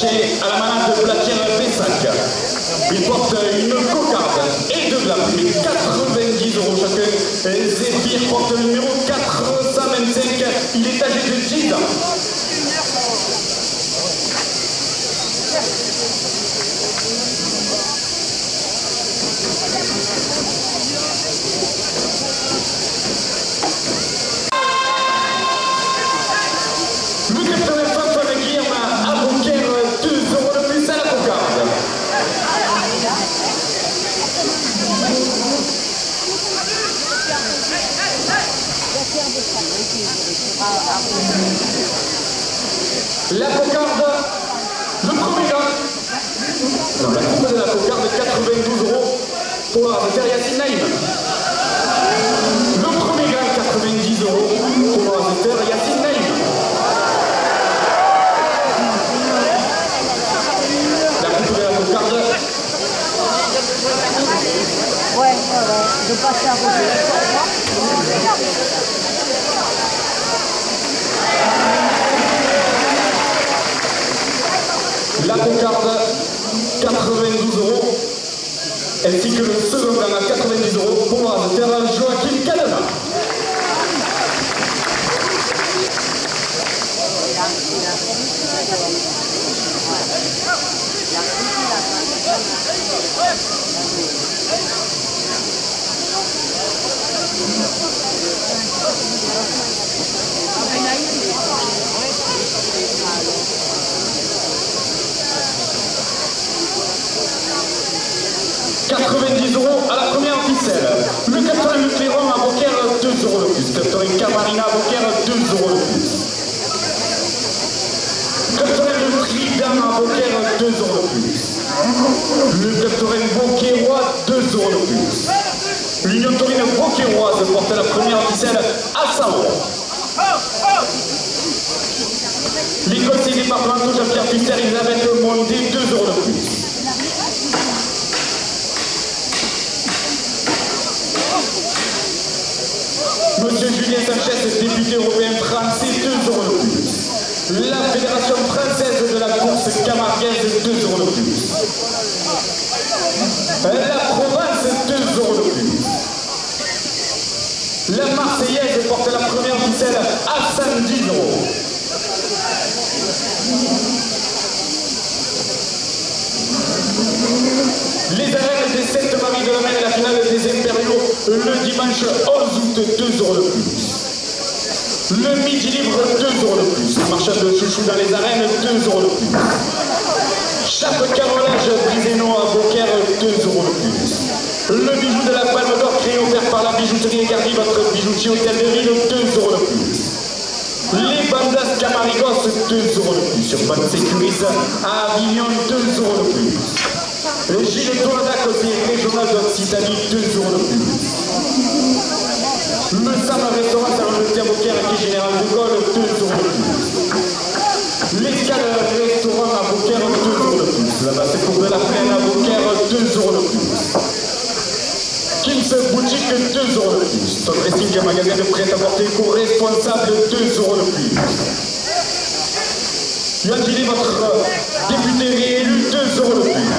Gauthier à la manade de Blatière Pessac. Il porte une cocarde et deux glaces, mais 90 € chacun. Et Zéphyr porte le numéro 425, il est âgé de 10 ans. Le capitaine Fanfan Guillaume à Beaucaire, 2 € de plus à la cocarde. La cocarde, le premier gars. Non, la coupe de la cocarde, 92 € pour la terre Yacine Naïm. Le premier gars, 90 € pour la terre Yacine Naïm. La coupe de la cocarde. Ouais, de passer à côté. La cocarde, 92 €, ainsi que le second gain à 90 € pour la terre Joachim Cadena. « 90 € à la première ficelle. Le capitaine Cléron à Beaucaire, 2 € de plus. Capitaine Camarina à Beaucaire, 2 € de plus. Capitaine Tridam à Beaucaire, 2 € de plus. Le capitaine Beaucairois, 2 € de plus. L'Union Taurine Beaucairoise porte la première ficelle à 100 €. Les conseillers départementaux Jean-Pierre Fuster, Elisabeth Mondé, 2 € de plus. Monsieur Julien Sanchez, député européen français, 2 € de plus. La Fédération française de la course camarguaise, 2 € de plus. La Provence, 2 € de plus. La Marseillaise porte la première ficelle à 110 €. Les arènes des Sainte-Marie de la Mer et la finale des Impériaux le dimanche 11 août, 2 € de plus. Le midi libre, 2 € de plus. Le marchand de chouchou dans les arènes, 2 € de plus. Chape carrelage Briseno à Beaucaire, 2 € de plus. Le bijou de la Palme d'Or créé offert par la bijouterie Gardi, votre bijoutier hôtel de ville, 2 € de plus. Les bandas Camarigos, 2 € de plus. Sur Bande Sécurise à Avignon, 2 € de plus. Le Gilles Tournac, conseiller régional d'Occitanie, 2 € de plus. Le Sam Restaurant Salon de Beaucaire qui est général de Gaulle, 2 € de plus. L'Escale Restaurant à Beaucaire, 2 € de plus. Là-bas, c'est pour de la plaine à Beaucaire, 2 € de plus. Kim's Boutique, 2 € de plus. Ton dressing, un magasin de prêt-à-porter co-responsable, 2 € de plus. Yoann Gillet, votre député réélu, 2 € de plus.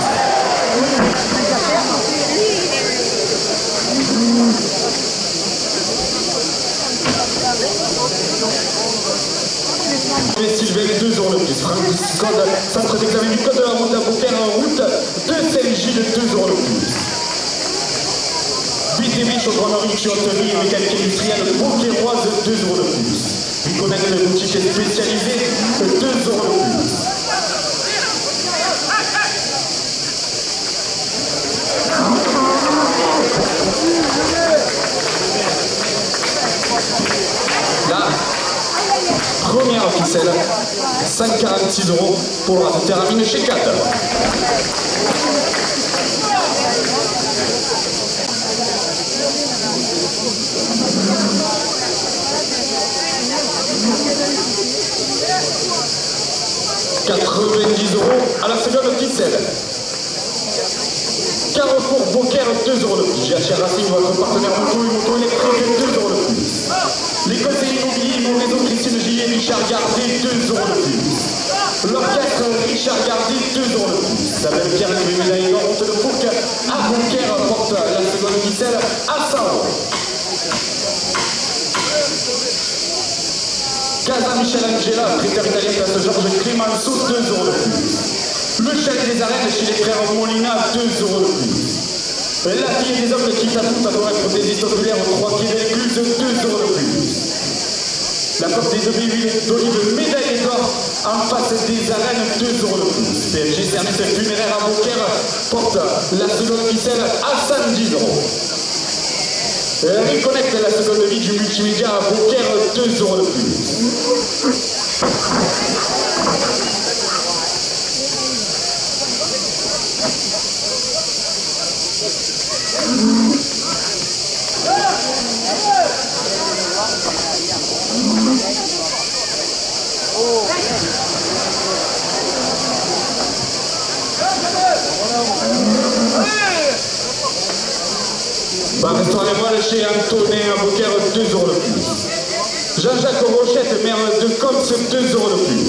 Sylvain, 2 € de plus. Code, centre d'examen du code de la route à Beaucaire, route de Saint-Gilles, 2 € de plus. BTV, chaudronnerie, tuyauterie et mécanique industrielle beaucairoise, 2 € de plus. Biconnect, boutique spécialisée, 2 € de plus. La première ficelle, 146 € pour la termine chez 4. « 90 € à la seconde ficelle. Carrefour Beaucaire, 2 € de plus. GHR Racing, votre partenaire moto et moto électrique, 2 € de plus. Les conseillers immobiliers, mon réseau Christine Gillet, Richard Gardet, 2 € de plus. L'orchestre Richard Gardet. 2 euros le plus. La belle Pierre qui médaille d'or, honte de Fouque à Beaucaire porte la seconde ficelle à 100 euros. Casa Michel Angela, traiteur italien place Georges Clemenceau, 2 euros de plus. Le chef des arènes chez les frères Molina, 2 euros de plus. La fille des hommes de Kitapou, ça doit être des oculaires aux 3 pieds d'écluse, 2 euros de plus. La porte des d'olive médaillée d'or en face des arènes, 2 euros de plus. PSG Service funéraire à Beaucaire porte la seconde ficelle à 110 euros. Reconnecte la seconde vie du multimédia à Beaucaire, 2 euros de plus. Restaurant Les Voiles chez Antonin à Beaucaire, 2 euros de plus. Jean-Jacques Rochette, maire de Coms, 2 euros de plus.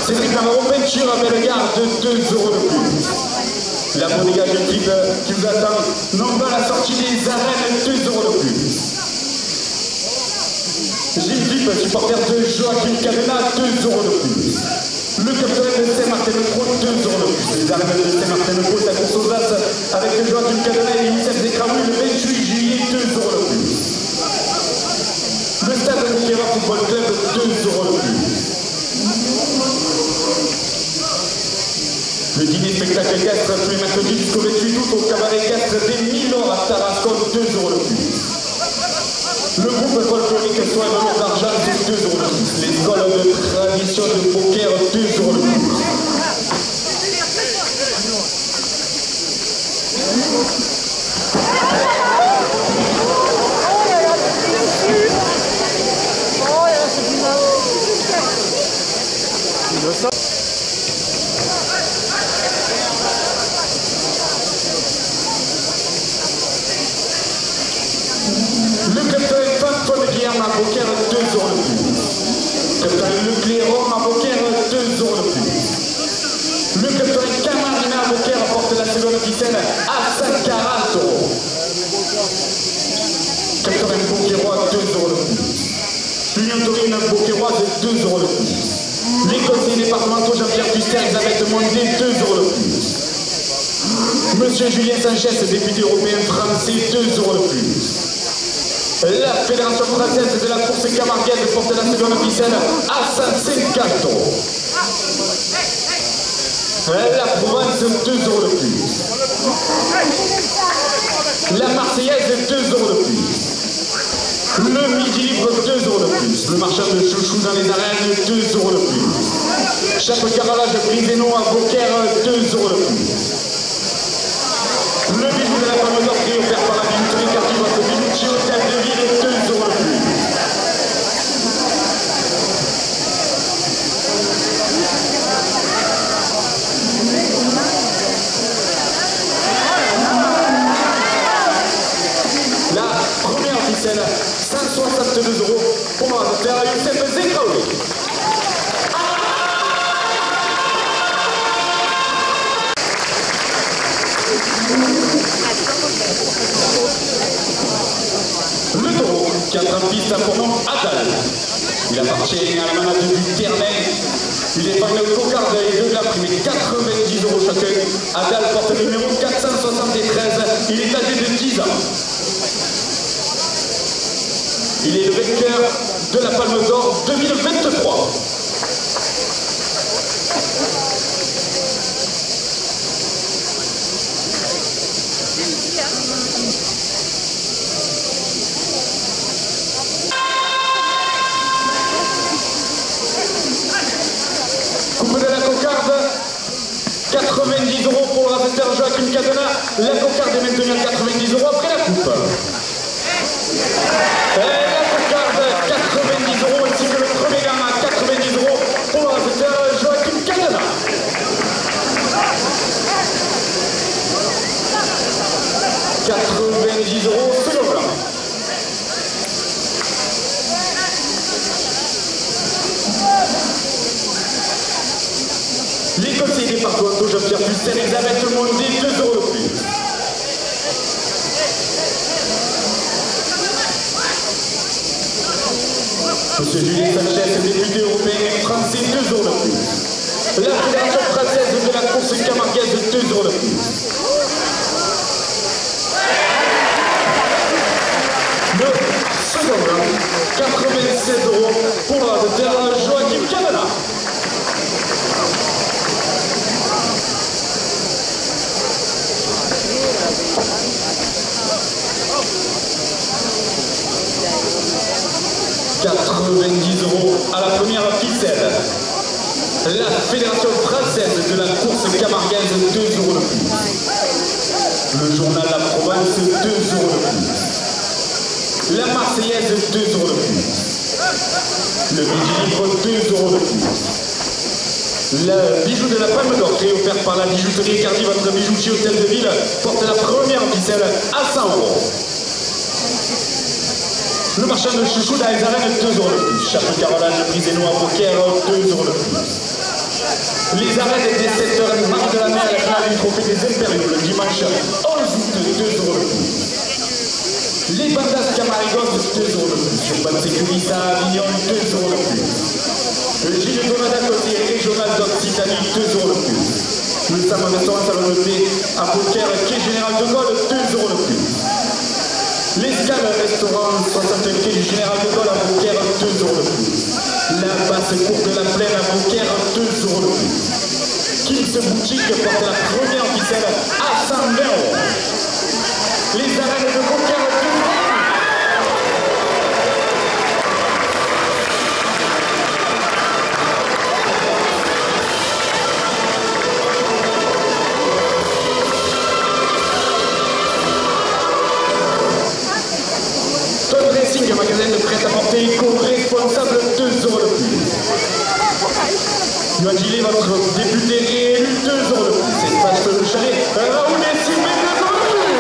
Cédric Navarro, peinture à Bellegarde, 2 euros de plus. La bodega de type qui vous attend, non pas la sortie des arènes, 2 euros de plus. Gilles Vip, supporter de Joachim Cadena, 2 euros de plus. Le capitaine de Saint-Martin-de-Pro, 2 euros de plus. Les arènes de Saint-Martin-de-Pro, la course aux As avec Joachim Cadena et Youssef Zekramou, le 28 juillet, 2 euros de plus. Le stade de Beaucaire Football Club, 2 euros de plus. Le dîner spectacle Castres tous les mercredis jusqu'au 28 août au cabaret Castres des Milors à Tarascon, 2 euros de plus. Le groupe folklorique Soin de l'eau d'argent, c'est 2 euros de plus. L'école de tradition de Beaucaire, 2 euros de plus. Le capitaine Paul Guillaume à Beaucaire, 2 euros de plus. Capitaine Leclerc à Beaucaire, 2 euros de plus. Le capitaine Camarina à Beaucaire porte la seconde ficelle à 140 euros. Capitaine Beaucairois, 2 euros de plus. L'Union Taurine Beaucairoise, 2 euros de plus. Les conseillers départementaux Jean-Pierre Fuster, Elisabeth Mondé, 2 euros de plus. Monsieur Julien Sanchez, député européen français, 2 euros de plus. La Fédération française de la course camarguaise porte la seconde ficelle à 150 euros. La Provence, 2 euros de plus. La Marseillaise, 2 euros de plus. Le Midi Libre, 2 euros de plus. Le marchand de chouchou dans les arènes, 2 euros de plus. Chaque carrelage Briseno à Beaucaire, 2 euros de plus. Le bijou de la Palme d'Or qui est offert par la bijouterie quartier votre bijoutier hôtel de ville, 2 euros de plus. La première ficelle, 162 euros pour faire Youssef Zekraoui. Le taureau qui attrape piste pour nom Adal. Il appartient à la manade du Ternel. Il est par une cocarde et deux glaces, mais 90 euros chacun. Adal porte le numéro 473. Il est âgé de 10 ans. Il est le vainqueur de la Palme d'Or 2023. Coupe de la cocarde, 90 euros pour le raseteur Joachim Cadena. La cocarde est maintenue à 90 euros après la coupe. Et la cocarde, 90 euros, ainsi que le premier gamin, 90 euros pour le raseteur Joachim Cadena. « 90 euros, c'est le blanc. Les conseillers départementaux Jean-Pierre Fussel, Elisabeth Mondé, 2 € de plus. Monsieur Julien Sanchez, député européen français, 2 € de plus. La Fédération française de la course camarguaise, 2 € de plus. Le second rang, 96 € pour l'ordre de Joachim Cadena. €90 à la première ficelle. La Fédération française de la course camarguaise, 2 € de plus. Le journal La Province, 2 € de plus. La Marseillaise, 2 € de plus. Le Midi Libre, 2 € de plus. Le bijou de la Palme d'Or, créé offert par la bijouterie Cardi, votre bijoutier hôtel de ville, porte la première ficelle à 100 €. Le marchand de chouchou dans les arènes, 2 € de plus. Chapeau carolage brisé-noix à poker, 2 € de plus. Les arènes des 7 heures, Marc de la Mer, la finale du trophée des Impériaux, le dimanche 11 août, 2 € de plus. Les bandas Camarigos, 2 € de plus. Sur Ban Sécurité à Avignon, 2 € de plus. Le Gilles Donada côté régional d'Occitanie, 2 € de plus. Le Salon Restaurant Salon de Thé à poker, quai Général de Gaulle, 2 € de plus. L'Escale Restaurant 60 quai du Général de Gaulle à Beaucaire, 2 € de plus. La basse cour de la Plaine à Beaucaire, 2 € de plus. Kims Boutique porte la première ficelle à 120 €. Les arènes de Beaucaire, 2 € de plus. Magasin de prêt-à-porter éco-responsable, 2 € de plus. Yoann Gillet, votre député réélu, 2 € de plus. Espace Le Chalet, Raoul et Sylvain, 2 € de plus.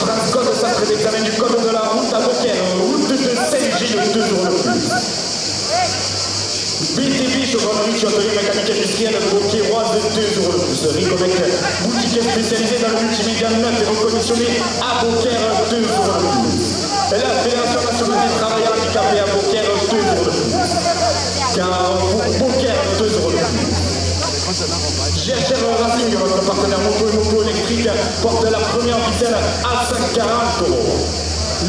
Transcode, centre d'examen du code de la route à Beaucaire, route de Saint-Gilles, 2 € de plus. BTB, chaudronnerie, château mécanique industrielle, Beaucaire-Roise, 2 € de plus. Ricomec, boutique spécialisée dans le multimédia neuf et reconditionné à Beaucaire, 2 € de plus. Et la Fédération nationale des travailleurs handicapés à Beaucaire, 2 € de plus. Car pour Beaucaire, 2 € de plus. GHR Racing, votre partenaire moto et moto électrique, porte la première ficelle à 140 €.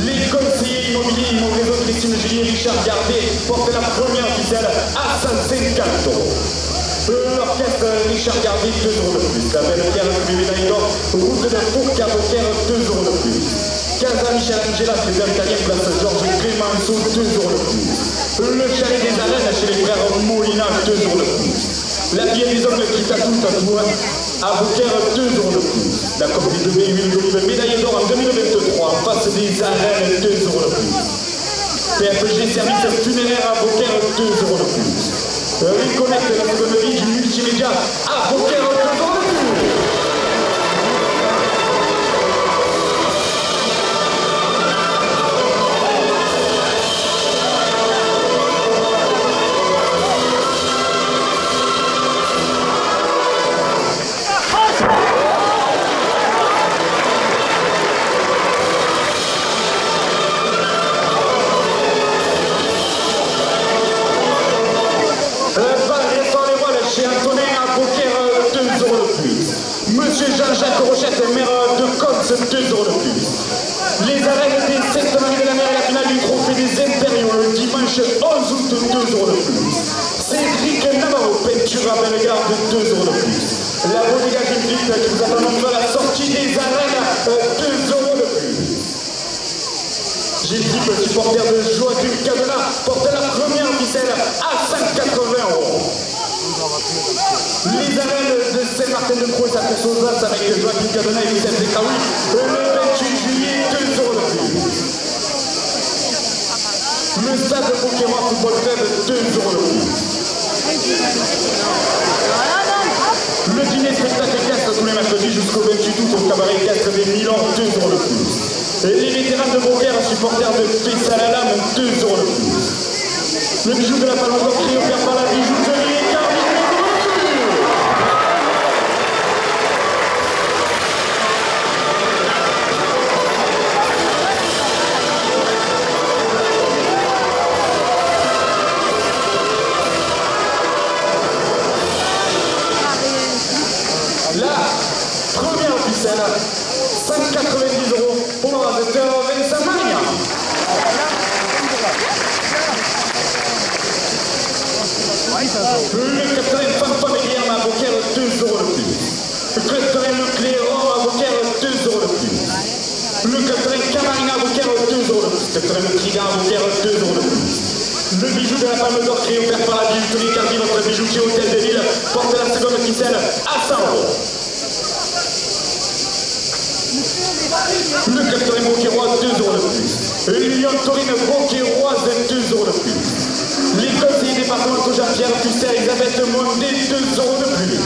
Les conseillers immobiliers Immoréseau, Christine Gillier, Richard Gardet portent la première ficelle à 150 €. L'orchestre Richard Gardet, 2 € de plus. La belle Pierre du médaille d'or, route de Fourques à Beaucaire, 2 € de plus. Casa Michel Angela, les Italiens, place Georges Clémenceau, 2 € de plus. Le chalet des arènes chez les frères Molina, 2 € de plus. La pied des hommes qui tatouent à Beaucaire, 2 € de plus. La Coupe du 2 mai, huile d'olive, médaille d'or en 2023, face des arènes, 2 € de plus. PFG service funéraire à Beaucaire, 2 € de plus. Reconnect la seconde vie du multimédia à Beaucaire, 2 € de plus. Monsieur Jean-Jacques Rochette, maire de Cox, 2 € de plus. Les arènes des Sainte-Marie de la Mer et la finale du trophée des Impériaux le dimanche 11 août, 2 € de plus. Cédric Navarro, peinture à Bellegarde, 2 € de plus. La Bodega Gilles qui vous attend à la sortie des arènes, 2 € de plus. Gilles Philippe, supporter de Joachim Cadena, porte la première ficelle à 180 €. Les arènes de Saint-Martin-de-Croix à Cossozas avec Joachim Cadena et Michel Zekaoui, le 28 juillet, 2 € de plus. Le stade de Beaucaire Football Club, 2 € de plus. Le dîner spectacle équestre tous les mercredis jusqu'au 28 août au cabaret équestre des Milan, 2 € de plus. Et les vétérans de Beaucaire, supporters de Fessalalame, 2 € de plus. Le bijou de la Palme d'Or créé offert par la bijouterie Carmine. La première ficelle, 190 € pour l'organisateur Vincent Magna. Le capitaine Fanfan et Guillerme à Beaucaire, 2 € de plus. Le capitaine Lecléron à Beaucaire, 2 € de plus. Le capitaine Camarina à Beaucaire, 2 € de plus. Le capitaine Trigan à Beaucaire, 2 € de plus. Le bijou de la Palme d'Or créé offert par la bijouterie Cardi, votre bijoutier hôtel de ville, porte la seconde ficelle à 100 €. Le capitaine Beaucairois, 2 € de plus. Le Lyon Taurine Beaucairoise, 2 € de plus. Les conseillers départementaux Jean-Pierre Fusser, Elisabeth Mondé, 2 € de plus.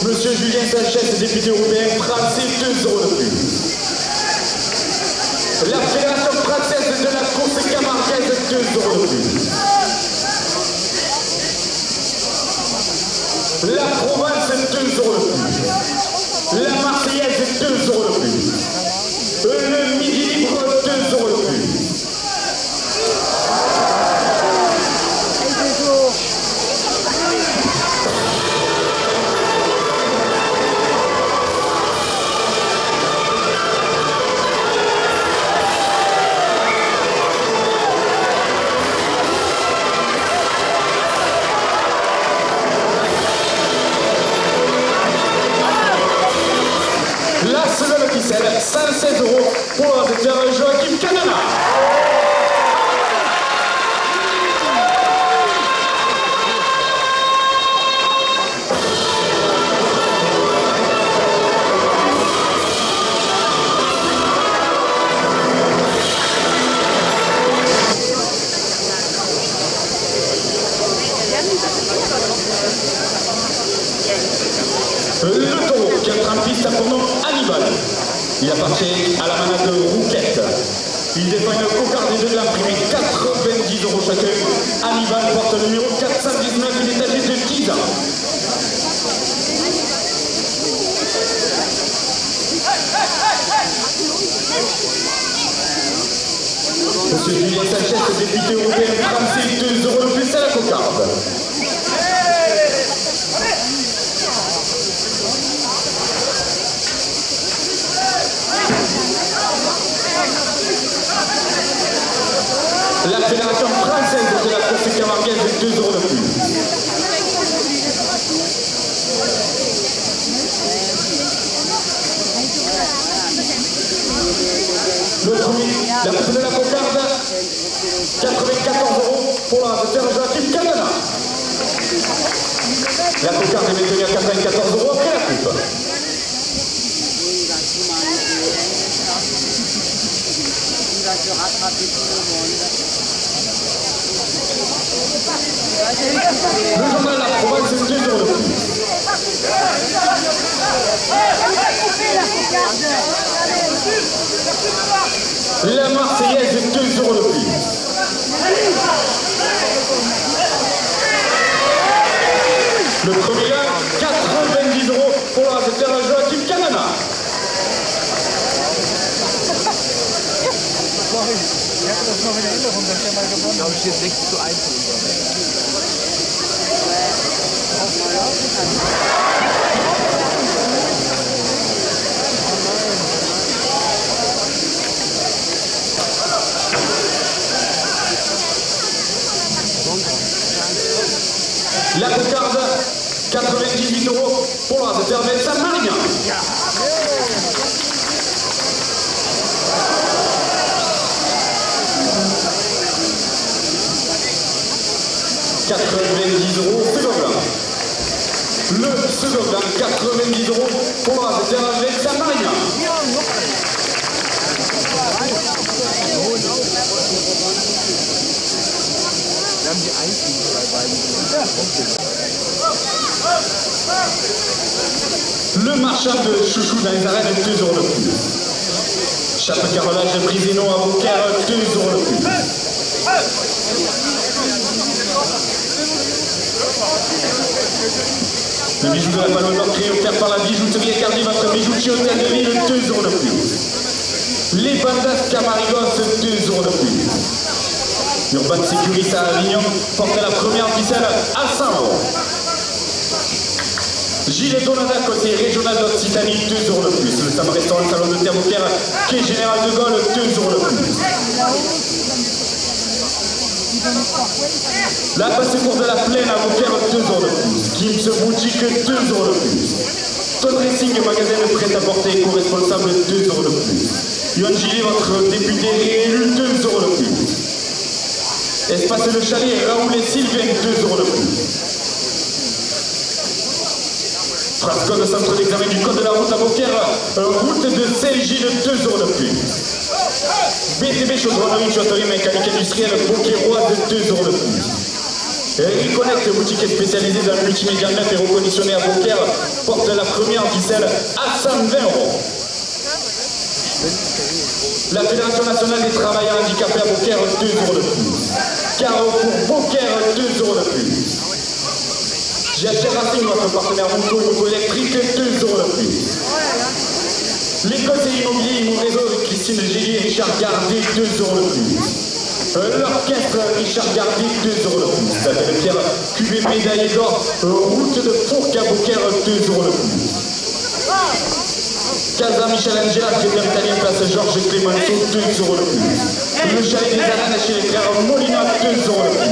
Monsieur Julien Sanchez, député européen français, 2 € de plus. La Fédération française de la course camarguaise, 2 € de plus. La Provence, 2 € de plus. La Marseillaise, 2 € de plus. Le Midi Libre, 2 € de plus. La seconde ficelle, 116 € pour l'organisateur Joachim Canana. Le taureau qui entre en piste a pour nom Hannibal. Il appartient à la manade Rouquette. Il défend une cocardée de l'imprimé, 90 € chacun. Hannibal porte le numéro 419, il est âgé de 10 ans. Monsieur Julien Sanchez, député européen français, 2 € de plus à la cocarde. La Fédération française de la course camarguaise, 2 € de plus. Le premier, la course de la cocarde, 94 € pour l'organisateur Joachim Canana. La cocarde est maintenue à 94 € après la coupe. Le journal La Provence, 2 € de plus. La Marseillaise, 2 € de plus. Le premier, 90 € pour l'organisateur Joachim Canana. Ja, das ist noch in Erinnerung, dass der mal gewonnen hat. Glaube ich, jetzt 6:1 La cocarde, 98 € pour l'organisateur Vincent Magna. 90 € second. Le second, 90 € pour l'organisateur Vincent Magna. Wir haben die einzigen bei beiden Punkte. Le marchand de chouchou dans les arènes, 2 € de plus. Chapeau carrelage de Brisino à Beaucaire, 2 € de plus. Le bijou de la Palme d'Entrée offert par la bijouterie Cardi, votre bijoutier hôtel de ville, 2 € de plus. Les bandas Camarigos, 2 € de plus. Urban Security à Avignon porte la première ficelle à 100 €. Gilles Donada, côté régional d'Occitanie, 2 € de plus. Le Sam Restaurant, le salon de thé à Beaucaire, quai Général de Gaulle, 2 € de plus. La passe-cour de la Plaine à Beaucaire, 2 € de plus. Gims Boutique, 2 € de plus. Ton Racing, magasin de prêt-à-porter éco-responsable, 2 € de plus. Yoann Gillet, votre député réélu, 2 € de plus. Espace Le Chalet, Raoul et Sylvain, 2 € de plus. Frasco de centre d'examen du code de la route à Beaucaire, route de Saint-Gilles, 2 € de plus. BTB chaudronnerie, châterie mécanique industrielle, Beaucairoise, 2 € de plus. Reconnect, boutique spécialisée dans le multimédia neuf et reconditionné à Beaucaire, porte la première ficelle à 120 €. La Fédération nationale des travailleurs handicapés à Beaucaire, 2 € de plus. Carrefour Beaucaire, 2 € de plus. GHR Racing, notre partenaire moto électrique, 2 € de plus. Les conseillers immobiliers, Immo Réseau, Christine Gélier et Richard Gardet, 2 € de plus. L'orchestre Richard Gardet, 2 € de plus. La belle Pierre QV médaillé d'or, route de Fourques à Beaucaire, 2 € de plus. Casa Michel Angela, crédit italien, place Georges Clemenceau, 2 € de plus. Le chalet des Arènes chez les frères Molina, 2 € de plus.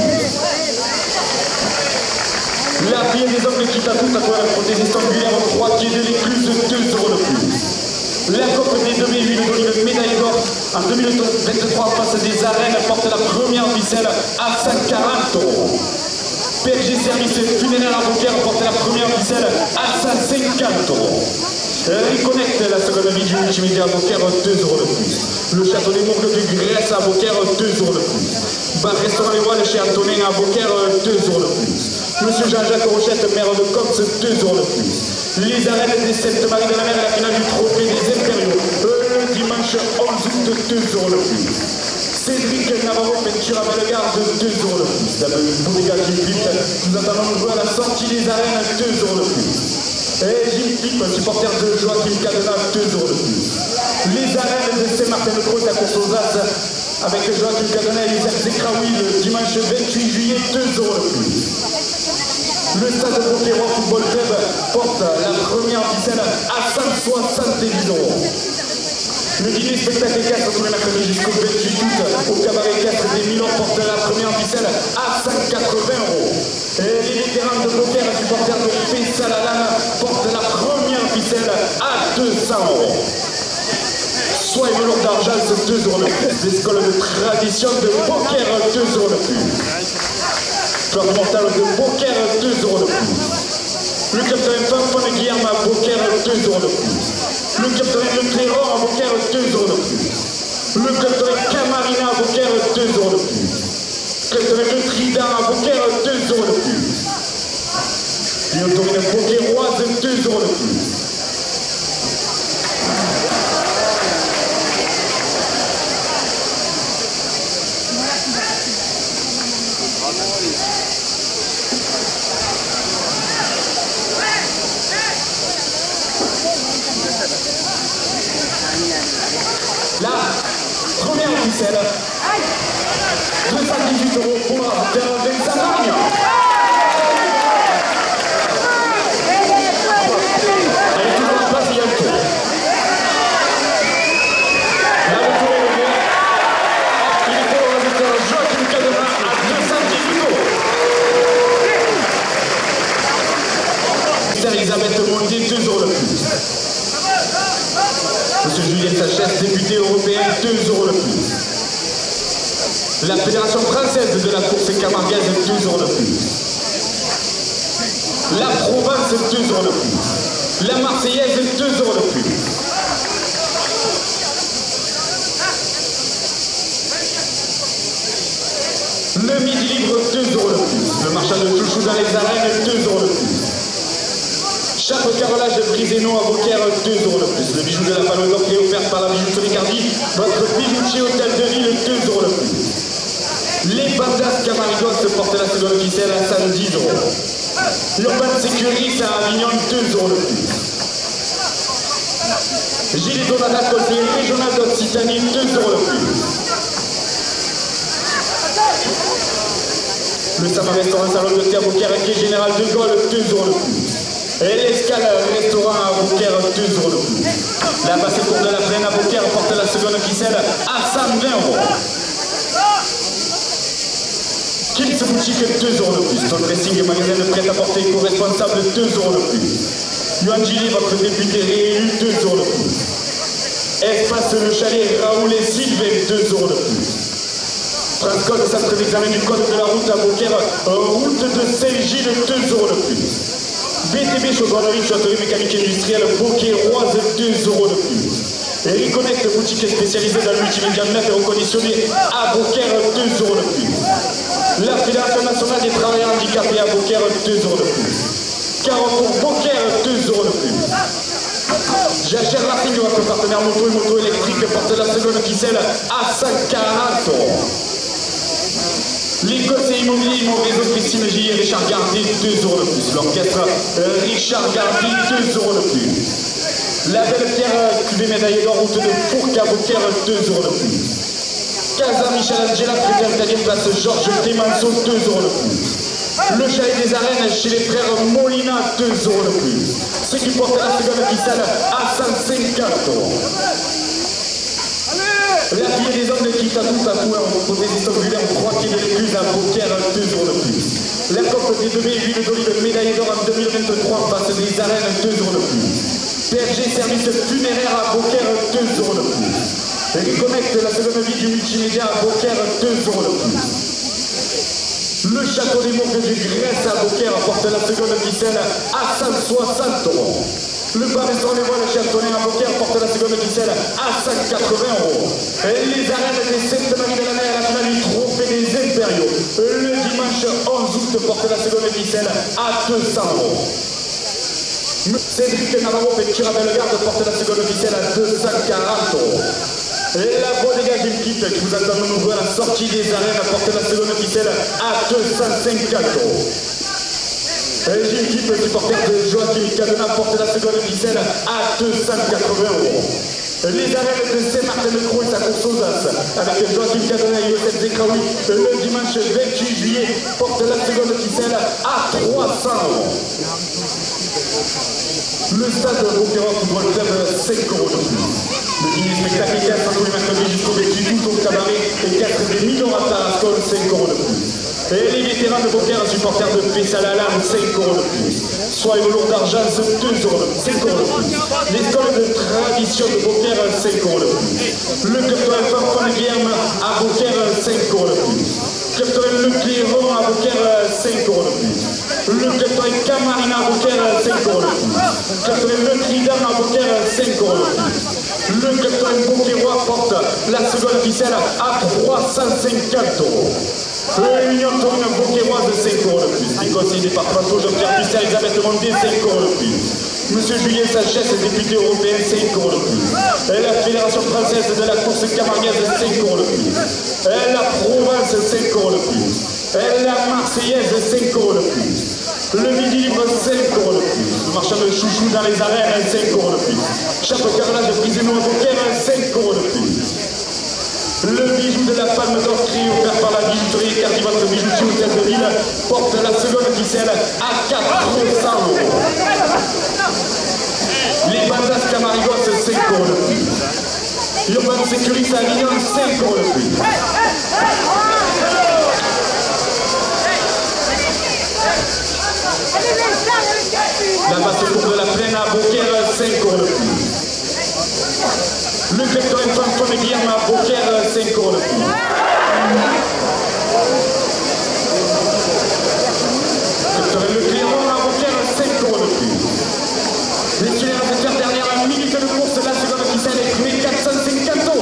La fille des hommes qui tatouent à la prothésiste angulaire, 3 pieds de l'écluse, 2 € de plus. La Coupe des 2008 d'Olive médaille d'or en 2023 face des Arènes porte la première ficelle à 140 €. PFG Service funéraire à Beaucaire porte la première ficelle à 150 €. Reconnect, la seconde vie du multimédia à Beaucaire, 2 € de plus. Le Château des Mourgues du Grèce à Beaucaire, 2 € de plus. Bar Restaurant Les Voiles chez Antonin à Beaucaire, 2 € de plus. Monsieur Jean-Jacques Rochette, maire de Cox, 2 € de plus. Les Arènes des Sainte-Marie de la Mer, la finale du trophée des Impériaux, le dimanche 11 août, 2 € de plus. Cédric Navarro, peinture à Bellegarde, 2 € de plus. La Bodega Gilles Philippe, nous attendons le jouer à la sortie des Arènes, 2 € de plus. Et Gilles Philippe, supporter de Joachim Cadena, 2 € de plus. Les Arènes de Saint-Martin-de-Croix à course aux As, avec Joachim Cadena et Isaac Zekraoui, le dimanche 28 juillet, 2 € de plus. Le stade de Beaucaire Football Club porte la première ficelle à 170 €. Le dîner spectacle 4 tous les mercredis jusqu'au 28 août au cabaret 4 des Milans porte la première ficelle à 180 €. Et les vétérans de Beaucaire, supporters de l'IP Salalana, portent la première ficelle à 200 €. Soie et velours d'argent, c'est 2 € de plus. L'école de tradition de Beaucaire, 2 € de plus. Fleur mortale de Beaucaire, 2 € de plus. Le capitaine Fanfon de Guillerme à Beaucaire, 2 € de plus. Le capitaine de Cléron à Beaucaire, 2 € de plus. Le capitaine Camarina à Beaucaire, 2 € de plus. Le capitaine de Trident à Beaucaire, 2 € de plus. Et autorité Beaucairoise, 2 € de plus. La première ficelle, 218 € pour la Vincent Marignan. Elle est toujours en place, il y a le tour. Là, le tour est levé. Il est pour le résultat Joachim Cadena à 218 €. Elisabeth Mondier, 2 € de plus. Monsieur Julien Sachès, député européen, 2 € de plus. La Fédération française de la course camargaise, 2 € de plus. La Provence, 2 € de plus. La Marseillaise, 2 € de plus. Le midi libre, 2 € de plus. Le marchand de chouchou dans les arènes, 2 € de plus. Chape carrelage de Briseno à Beaucaire, 2 € de plus. Le bijou de la Palme d'Or qui est offert par la bijouterie Cardi. Votre bijoutier hôtel de ville, 2 € de plus. Les bandas Camarigos portent la seconde ficelle à 110 €. L'Urban Sécurité à Avignon, 2 € de plus. Gilles Donata, conseiller régional d'Occitanie, 2 € de plus. Le Sama Restaurant Salon de thé à Beaucaire, quai général de Gaulle, 2 € de plus. Et l'Escale Restaurant à Beaucaire, 2 € de plus. La basse-cour de la Plaine à Beaucaire porte la seconde ficelle à 120 €. Kims Boutique, 2 € de plus. Ton dressing et magasin de prêt-à-porter éco-responsable, 2 € de plus. Yoann Gilly, votre député réélu, 2 € de plus. Espace Le Chalet, Raoul et Sylvain, 2 € de plus. Transcode, centre d'examen du code de la route à Beaucaire, route de Saint-Gilles, 2 € de plus. BTB chaudronnerie, châteaurie mécanique industrielle, Beaucaire, Roise, 2 € de plus. Reconnect, boutique spécialisée dans le multimédia neuf et reconditionné à Beaucaire, 2 € de plus. La Fédération nationale des travailleurs handicapés à Beaucaire, 2 € de plus. Carrefour Beaucaire, 2 € de plus. Jachère Racing, votre partenaire moto et moto électrique, porte la seconde ficelle à 140 €. Les conseils immobiliers, mon réseau Christine J. et Richard Gardy, 2 € de plus. L'orchestre Richard Gardy, 2 € de plus. La Belle Pierre, cuvée médaillée d'or, route de Fourques à Beaucaire, 2 € de plus. Casa Michel Angela, préfet italien, place Georges Clémenceau, 2 € de plus. Le Chalet des Arènes chez les frères Molina, 2 € de plus. Ce qui porte la seconde ficelle à 150 €. La fille des hommes de Kitatou Tatoueur en prothésiste angulaire 3 pieds de l'écluse à Beaucaire, 2 € de plus. La Coque des Deux Baies, huile d'olive, médaille d'or en 2023 en face des arènes, 2 € de plus. PFG service funéraire à Beaucaire, 2 € de plus. Reconnect, la seconde vie du multimédia à Beaucaire, 2 € de plus. Le château des Monts du Grèce à Beaucaire apporte la seconde ficelle à 160 €. Le bar-restaurant Les Voiles Châteauneuf à Beaucaire porte la seconde ficelle à 180 €. Les arènes des Sainte-Marie-de-la-Mer à la finale du Trophée des Impériaux. Le dimanche 11 août porte la seconde ficelle à 200 €. Cédric Navarro et Kira Bellegarde porte la seconde ficelle à 240 €. Et la bodega d'une kit qui vous attend de nouveau à la sortie des arènes porte la seconde ficelle à 250 €. J'ai une équipe supporter de Joachim Cadena porte la seconde ficelle à 280 €. Les arènes de Saint-Martin-de-Croix à Coursosas avec Joachim Cadena et Youssef Zekraoui le dimanche 28 juillet porte la seconde ficelle à 300 €. Le stade Beaucaire Football Club, 5 € de plus. Le dîner spectacle est 4 tous les mercredis jusqu'au 28 août au cabaret et 4 des millions à Tarascon, 5 € de plus. Et les vétérans de Beaucaire, supporters de Fessalalam, 5 € de plus. Soit le lourd d'argent, 2 €, 5 € de plus. L'école de tradition de Beaucaire, 5 € de plus. Le Club Fanfan Guilherme à Beaucaire, 5 € de plus. Club Le Clairon à Beaucaire, 5 € de plus. Le Club Camarina à Beaucaire, 5 € de plus. Club Le Trident à Beaucaire, 5 € de plus. Le Club Beaucairois porte la seconde ficelle à 350 €. L'Union Taurine Beaucairoise, 5 € de plus. Les conseillers départementaux Jean-Pierre Pusset, Elisabeth Mondé, 5 € de plus. Monsieur Julien Sanchez, député européen, 5 € de plus. Et la Fédération française de la course camarguaise, 5 € de plus. Et la Provence, 5 € de plus. Et la Marseillaise, 5 € de plus. Le midi libre, 5 € de plus. Le marchand de chouchou dans les arènes, 5 € de plus. Chape carrelage de Briseno à Beaucaire, 5 € de plus. Le bijou de la Palme d'Or offert par la bijouterie Cardi, votre bijoutier hôtel de ville, porte la seconde ficelle à 400 €. Les bandas Camarigos, 5 € de plus. Urban Sécurité à Avignon, 5 € de plus. La basse-cour de la Plaine à Beaucaire, 5 € de plus. Le secteur Fanfan Guilherme à Beaucaire, 5 € de plus. Secteur Le Clairon à Beaucaire, 5 € de plus. Messieurs les résultats, dernière minute de course, la seconde ficelle est clé 450 €.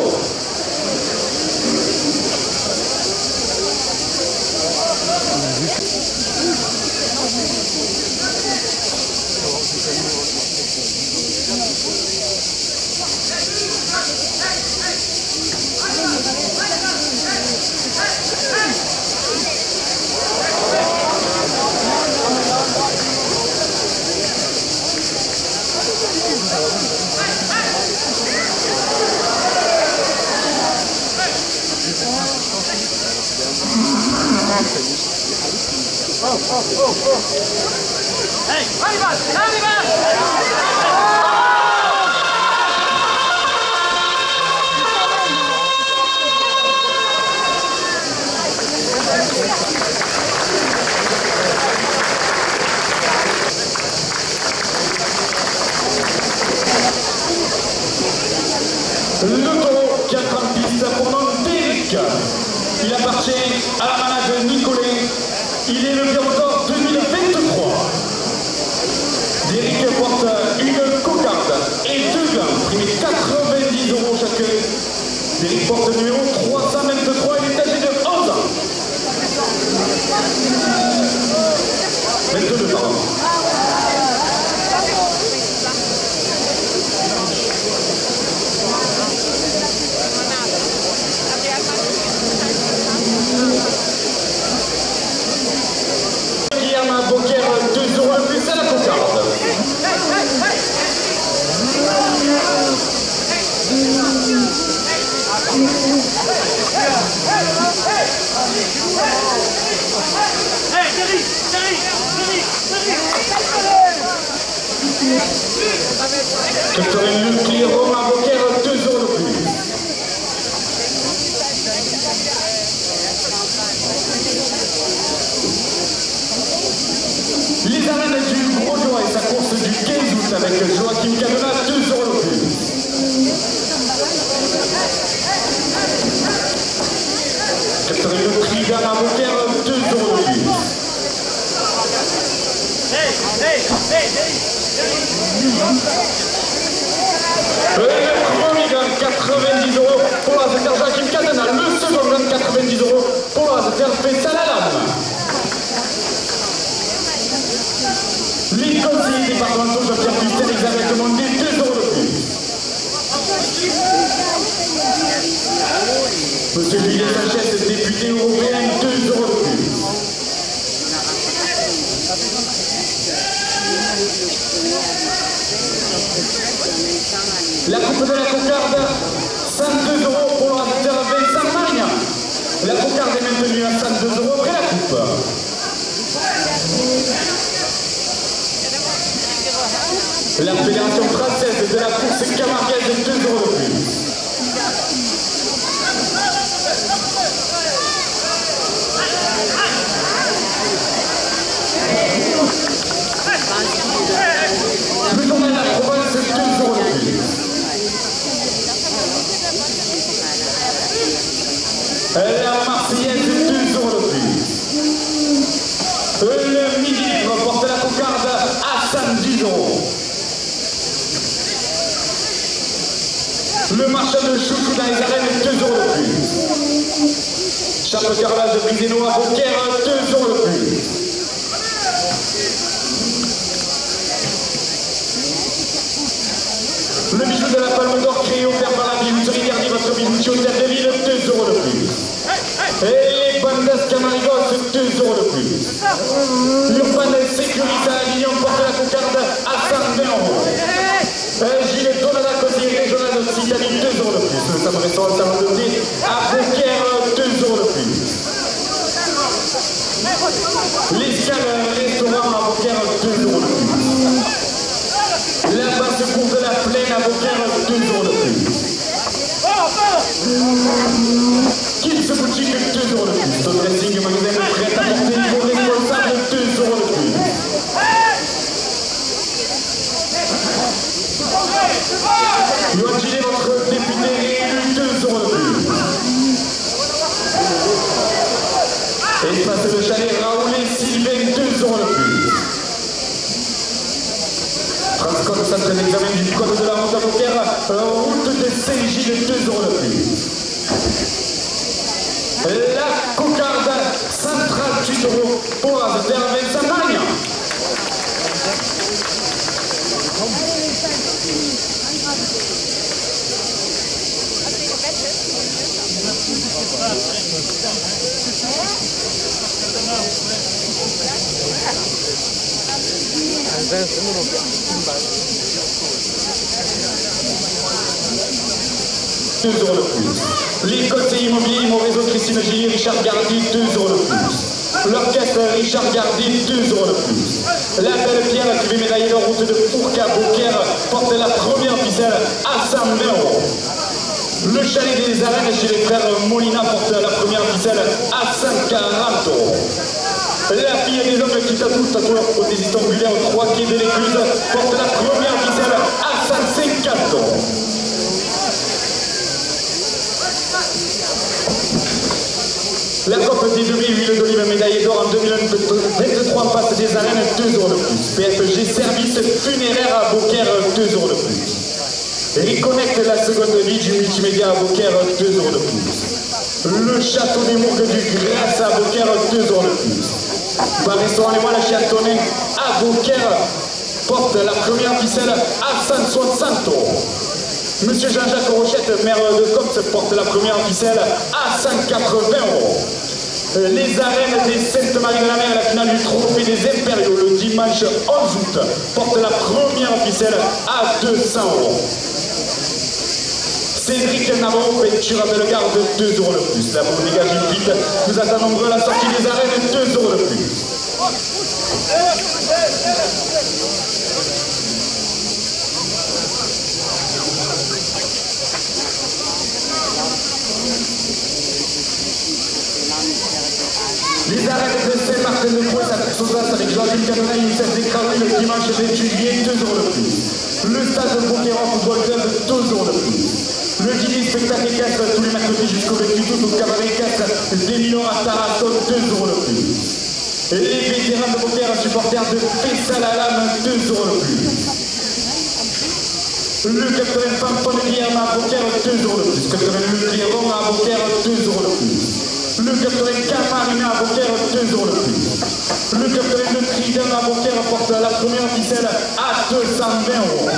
Le taureau qui attrape piste pour nom d'Éric. Il appartient à la manade Nicolet. Il est le Biantor 2023. D'Éric porte une cocarde et deux gants, primés 90 € chacun. D'Éric porte le numéro 323, il est âgé de 11 ans. 22 pardon. Guillaume Beaucaire, 2 € de plus à la cocarde. Catherine Leclerc, Romain Beaucaire, 2 € de plus. Les arènes du Gros Joie et sa course du 15 août avec Joachim Cadena, 2 € de plus. Catherine Leclerc, Romain Beaucaire, 2 € de plus. Le premier gagne 90 € pour la Zéter Joachim Cadena. Le second gagne 90 € pour la Zéter Faisal Alam. Les conseillers départementaux Jean-Pierre Pustel, Elisabeth Demondé, 2 € de plus. Monsieur Julien Sanchez, député européen, 2 € de plus. La coupe de la cocarde, 102 € pour la Zéter Vincent Magna. La cocarde est maintenue à 102 € après la coupe. La Fédération française de la course camarguaise, 2 € de plus. Le journal de la province, 2 € de plus. La Marseillaise, 2 € de plus. Le Midi Libre porte la cocarde à 110 €. Le marchand de chouchou dans les arènes, 2 € de plus. Chape carrelage de Briseno à Beaucaire, 2 € de plus. Le bijou de la Palme d'Or créé offert par la bijouterie Verdi, votre bijoutier au Terre de Ville, 2 € de plus. Et les bandas Camarigos, 2 € de plus. L'Urban Sécurité à Avignon porte la cocarde à 120 €. Gilet Donada Cosier régional de Citanie, 2 € de plus. Le Sam Restaurant Salon de Thé à Beaucaire, 2 € de plus. L'Escale Restaurant à Beaucaire, 2 € de plus. La basse cour de la plaine à Beaucaire, 2 € de plus. Kids boutique, 2 € de plus. Top dressing, magasin prêt à porter, niveau responsable, 2 € de plus. Yoann Gillet, votre député réélu, 2 € de plus. Espace de chalet Raoul et Sylvain, 2 € de plus. Transcode centre d'examen du code de la route à Beaucaire, route de Saint-Gilles, 2 € de plus. La cocarde, 138 € pour la Zéter Vincent Magna. €2 de plus. Les conseillers immobiliers, mon réseau Christine Gillet, Richard Gardy, 2 € de plus. L'orchestre Richard Gardy, 2 euros de plus. La Belle Pierre, qui fait médaillé d'or route de Fourca-Beaucaire, porte la première ficelle à 120 euros. Le chalet des arènes chez les frères Molina porte la première ficelle à 140 euros. La fille des hommes qui tatouent, tatoueur prothésiste angulaire 3 quais de l'Écluse, porte la première ficelle à 150 euros. La Coupe des demi-huile d'olive médaillée d'or en 2023 en face des arènes, 2 euros de plus. PFG service funéraire à Beaucaire, 2 euros de plus. Reconnecte la seconde vie du multimédia à Beaucaire, 2 euros de plus. Le château des Mourgues du Grâce à Beaucaire, 2 euros de plus. Bar restaurant Les Moines Châteaunet à Beaucaire porte la première ficelle à 160 euros. Monsieur Jean-Jacques Rochette, maire de Comps, porte la première ficelle à 180 euros. Les arènes des Sainte-Marie-de-la-Mer, la finale du trophée des Impériaux, le dimanche 11 août, porte la première ficelle à 200 euros. Cédric Navarro, peinture à Bellegarde, 2 euros de plus. La boule dégage une vite, nous attendons nombreux à la sortie des arènes, 2 euros de plus. Les arènes de Saint-Martin-de-Croix à Sousas avec Joachim Canonaille, Youssef Descraoui le dimanche 20 juillet, 2 euros de plus. Le stade de Beaucaire Football Club, 2 euros de plus. Le dîner spectacle équestre tous les mercredis jusqu'au 28 août au cabaret équestre des Milans à Tarascon, 2 euros de plus. Les vétérans de Beaucaire, supporters de Fessal à l'âme, 2 euros de plus. Le 80 Pampon de Guillerme à Beaucaire, 2 euros de plus. 80 Le Cléron à Beaucaire, 2 euros de plus. Le 80 Camarina à Beaucaire, 2 euros de plus. Le 82 Trident à Beaucaire porte la première ficelle à 220 euros.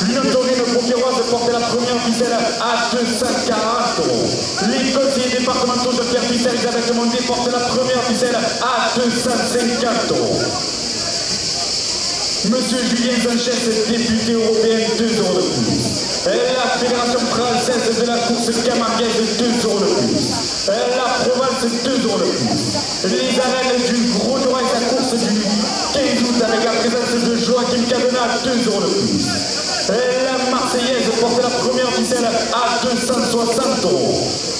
L'Union Taurine Beaucairoise porte la première ficelle à 240 euros. Les conseillers départementaux de Pierre Ficelle, Elisabeth Mondé portent la première ficelle à 250 euros. Monsieur Julien Sanchez, député européen, 2 euros de plus. La Fédération française de la course camarguaise, 2 euros de plus. La Provence, 2 euros de plus. Les arènes du Gros Noir et la course du 15 août avec la présence de Joachim Cadena, 2 euros de plus. La Marseillaise porte la première ficelle à 260 euros.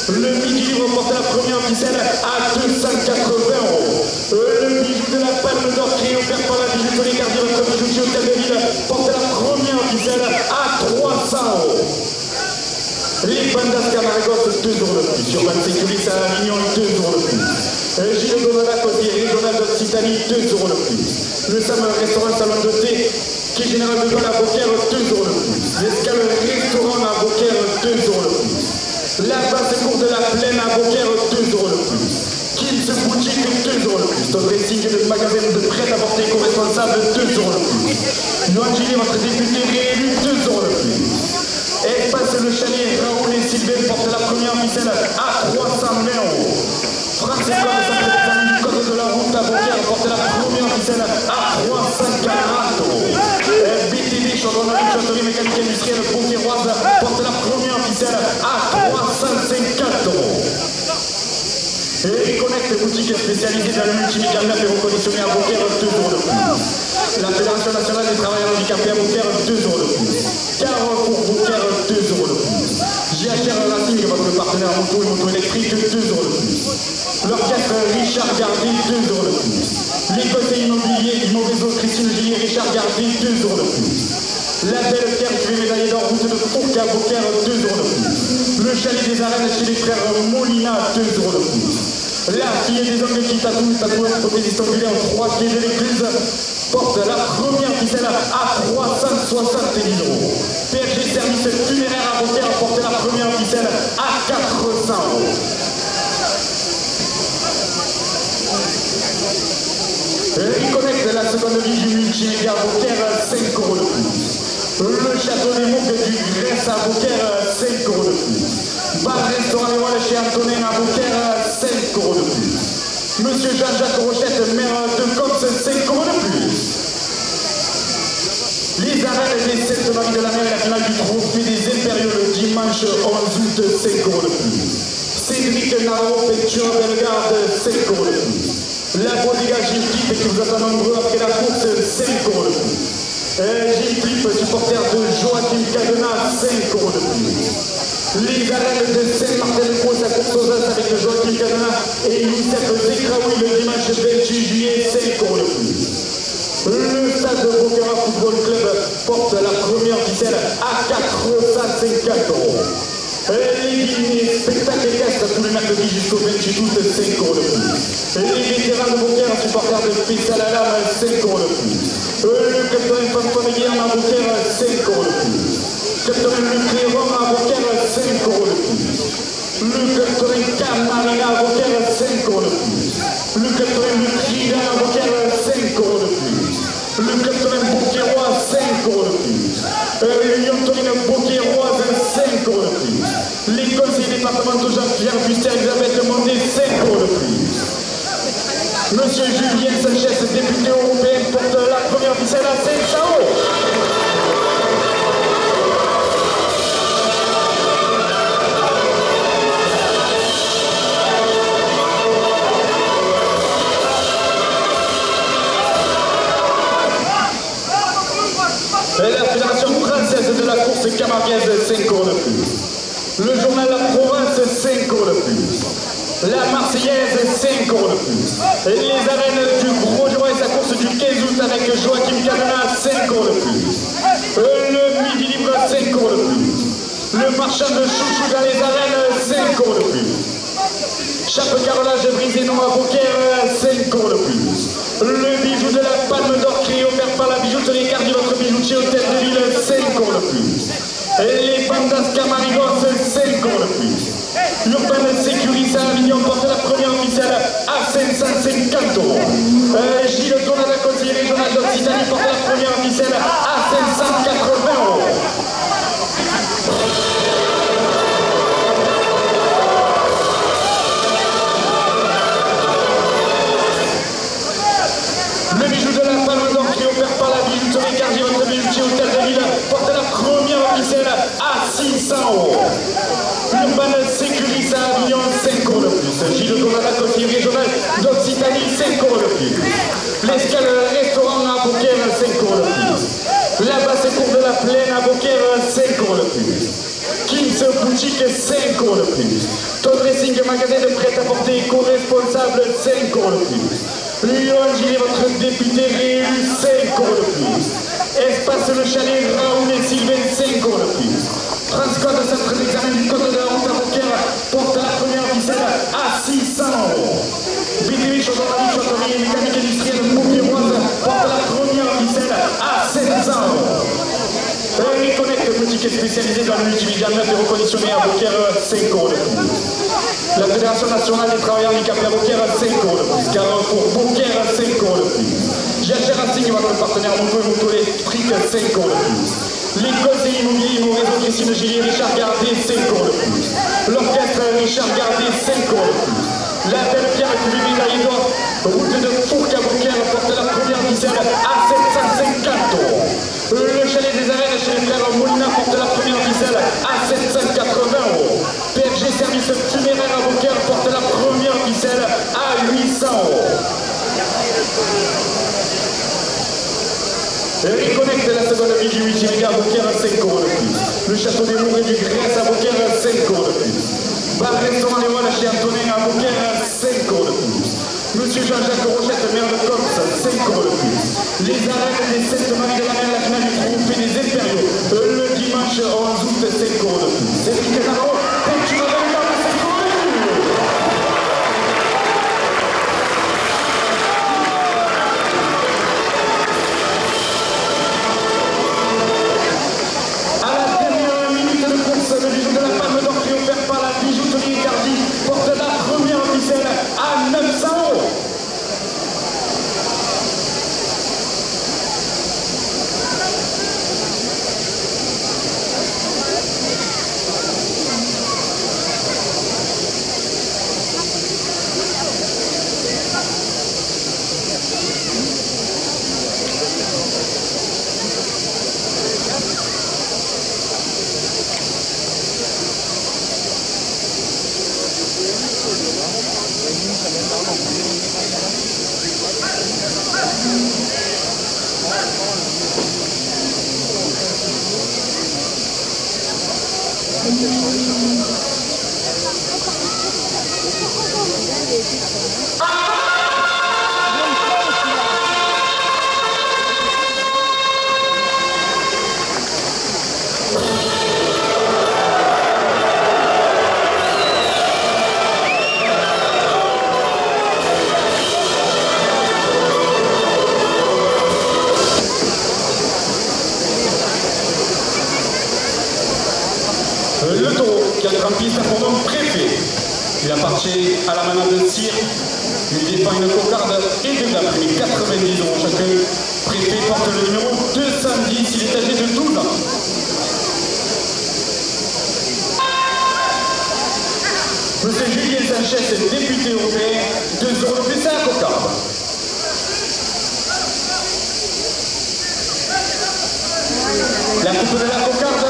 Le Midi Libre porte la première ficelle à 280 euros. Le bijou de la Palme d'Or créé offert par la bijouterie Gardier comme bijouterie Hôtel de Ville porte la première ficelle à 300 euros. Les Bandas Camargos, 2 euros de plus. Sur 25 coulisses à Avignon, 2 euros de plus. Gilles Donada Cosier, Donald Occitanie, 2 euros de plus. Le Sam Restaurant Salon de Thé, qui est général de Gaulle à Beaucaire, 2 euros de plus. L'escale Restaurant à Beaucaire, 2 euros de plus. La basse cour de la Plaine à Beaucaire, 2 euros de plus. Kids Boutique, 2 euros de plus. Ton dressing de magasin de prêt-à-porter co-responsable, 2 euros de plus. Noan Gilles, votre député réélu, 2 euros de plus. Espace Le Chalier, Raoul et Sylvain portent la première ficelle à 320 euros. Francis Comme, du code de la route à Beaucaire porte la première ficelle à 340 euros. BTV, Chaudronnerie, Châteaurie Mécanique Industrielle Beaucairoise porte la première ficelle à 350 euros. Et Reconnect, boutique spécialisée dans le multimédia neuf et reconditionné à Beaucaire, 2 euros de plus. La Fédération nationale des travailleurs handicapés à Beaucaire, 2 euros de plus. Carrefour Beaucaire, 2 euros de plus. JHR Racing, votre partenaire moto et moto électrique, 2 euros de plus. L'orchestre Richard Gardy, 2 euros de plus. Les conseils immobiliers, Immoveso, Christine Gillier, Richard Gardy, 2 euros de plus. La Belle Pierre, qui est médaillée d'or route de Fourca, Beaucaire, 2 euros de plus. Le chalet des arènes chez les frères Molina, 2 euros de plus. La fille des hommes qui tatouent, tatoueur prothésiste angulaire 3 quais de l'Écluse, porte la première ficelle à 370 euros. PFG Service funéraire à Beaucaire porte la première ficelle à 400 euros. Reconnecte la seconde vie du multimédia à Beaucaire, 5 euros de plus. Le château des Mourgues du Grèce à Beaucaire, 5 euros de plus. Bar restaurant Les Moines chez Antonin à Beaucaire, 5 euros de plus. Monsieur Jean-Jacques Rochette, maire de Comps, 5 euros de plus. Les arènes des Sainte-Marie-de-la-Mer et la finale du trophée des Impériaux le dimanche 11 août, 5 euros de plus. Cédric Navarro, peinture Bellegarde, 5 € de plus. La Bodega Gilles Clip, qui vous attend nombreux après la course, 5 € de plus. Gilles Clip, supporter de Joachim Cadena, 5 € de plus. Les arènes de Saint-Martin-de-Croix, la course aux As avec Joachim Cadena et Youssef Zekraoui le dimanche 28 juillet, 5 € de plus. Le stade de Boquera Football Club porte la première ficelle à 450 €. Les dîners, spectacles équestres tous les mercredis jusqu'au 28 août, 5 € de plus. Les vétérans de Boquera, supporters de Pissa la Lame, 5 € de plus. Le capitaine Fanfan Guillaume à Boquera, 5 € de plus. Capitaine Luc Léron à Boquera, 5 € de plus. Le capitaine Camarina à Boquera, 5 € de plus. Le capitaine Luc Rida à Boquera, 5 € de plus. Le capitaine Boquerois, 5 € de plus. L'Union Torino Boqueroise, 5 € de plus. Les conseillers départementaux Jean-Pierre Bustet, Elisabeth Mondé, 5 € de plus. Monsieur Julien Sanchez, député européen, porte la première ficelle à 5 €. La Fédération française de la course camarguaise, 5 € de plus. Le journal La Provence, 5 € de plus. La Marseillaise, 5 € de plus. Les arènes du Gros Joie et sa course du 15 août avec Joachim Cadena, 5 € de plus. Le Midi Libre, 5 € de plus. Le marchand de chouchou dans les arènes, 5 € de plus. Chape carrelage brisé non à Beaucaire, 5 € de plus. Le bijou de la Palme d'Or créé offert par la bijouterie car de votre bijoutier Hôtel de Ville, 5 € de plus. Les bandas Camarigos, 5 € de plus. L'Urban Sécurité à Avignon porte la première ficelle à 550 €. Gilles Donat, conseiller régional d'Occitanie, porte la première ficelle à 580 €. Le bijou de la Palme d'Or qui est offert par la bijouterie Cargier, votre bijoutier Hôtel de Ville, porte la première ficelle à 600 €. L'Urban Sécurité à Avignon, 5 € de plus. Gilles Donat, conseiller régional d'Occitanie, 5 € de plus. L'Escale Restaurant à Beaucaire, 5 € de plus. La basse cour de la Plaine à Beaucaire, 5 € de plus. Kim's Boutique, 5 € de plus. Ton Dressing, magasin de prêt-à-porter éco-responsable, 5 € de plus. Lyon Gilles, votre député réélu, 5 € de plus. Espace Le Chalet, Raoul et Sylvain, 5 € de plus. Transcode centre d'examen du code de la route à Beaucaire porte la première ficelle à 600 €. BTV Chaudronnerie, Châteaunerie et mécanique industrielle Beaucairoise porte la première ficelle à 700 €. Reconnect, boutique spécialisée dans le multimédia neuf et reconditionné à Beaucaire, 5 € de plus. La Fédération nationale des travailleurs handicapés à Beaucaire, 5 € de plus. Carrefour Beaucaire, 5 € de plus. GHR Racing, votre partenaire moto et moto électrique, 5 € de plus. Les conseillers immobiliers, mon réseau Christine Gillet, Richard Gardet, 5 € de plus. L'orchestre Richard Gardet, 5 € de plus. La Belle Pierre Publique d'Aïdor, route de Fourques à Beaucaire, porte la première ficelle à 750 €. Le chalet des arènes chez les frères Molina porte la première ficelle à 780 €. PFG Service funéraire à Beaucaire porte la première ficelle à 800 €. Reconnect, la seconde vie du 8e méga à Beaucaire, 5 € de plus. Le château des Mours et du Grèce à Beaucaire, 5 € de plus. Bar restaurant Les Walles chez Antonin à Beaucaire, 5 € de plus. Monsieur Jean-Jacques Rochette, maire de Corse, 5 € de plus. Les arènes des Sainte-Marie de la Mer, la finale du trophée des Impériaux, le dimanche 11 août, 5 € de plus. Cédric Navarro, peinture Bellegarde, 5 € de plus. À la dernière minute de course, le bijou de la Palme d'Or qui est offert par la bijouterie Cardi porte la première ficelle à 900 €. Le taureau qui a grimpé sa pour préfet. Il appartient à la manade de cire. Il défend une cocarde et deux dames, mais 90 € chacun. Préfet porte le numéro 210, il est âgé de 12 ans. Monsieur Julien Sanchez, député européen, 2 € de plus à la cocarde. La coupe de la cocarde,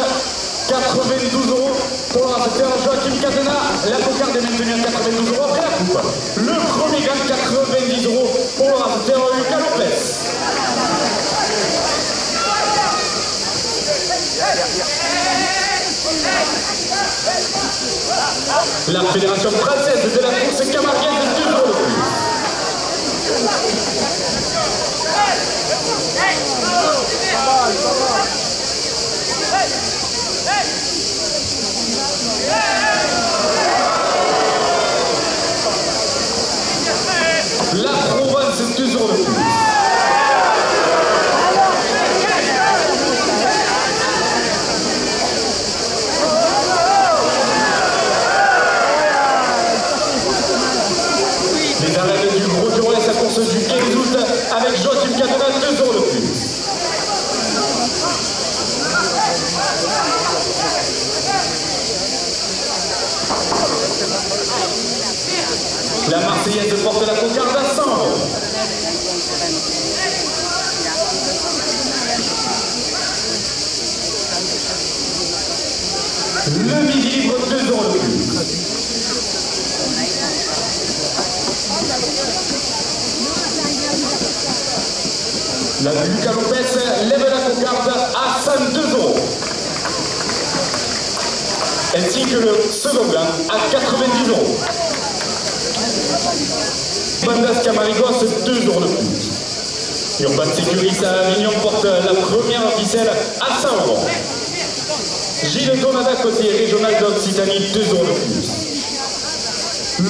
92 € pour le racheteur Joachim Cadena. La cocarde est maintenue à 92 € après la coupe. Le premier gagne 90 € pour le racheteur Lucas Lopez. La fédération française de la course camarguaise, 2 € de plus. La Provence, 2 € de plus. Les arènes du Gros du Roi, sa course du 15 août avec Joachim Cadena, 2 € de plus. La Marseillaise porte la cocarde à 100 €. Le midi libre, 2 € de plus. La Lucas Lopez lève la cocarde à 102 €. Ainsi que le second blanc à 90 €. Bandas Camarigos, 2 € de plus. Urban Sécurité à Avignon porte la première ficelle à 100 €. Gilles Donada, côté régional d'Occitanie, 2 € de plus.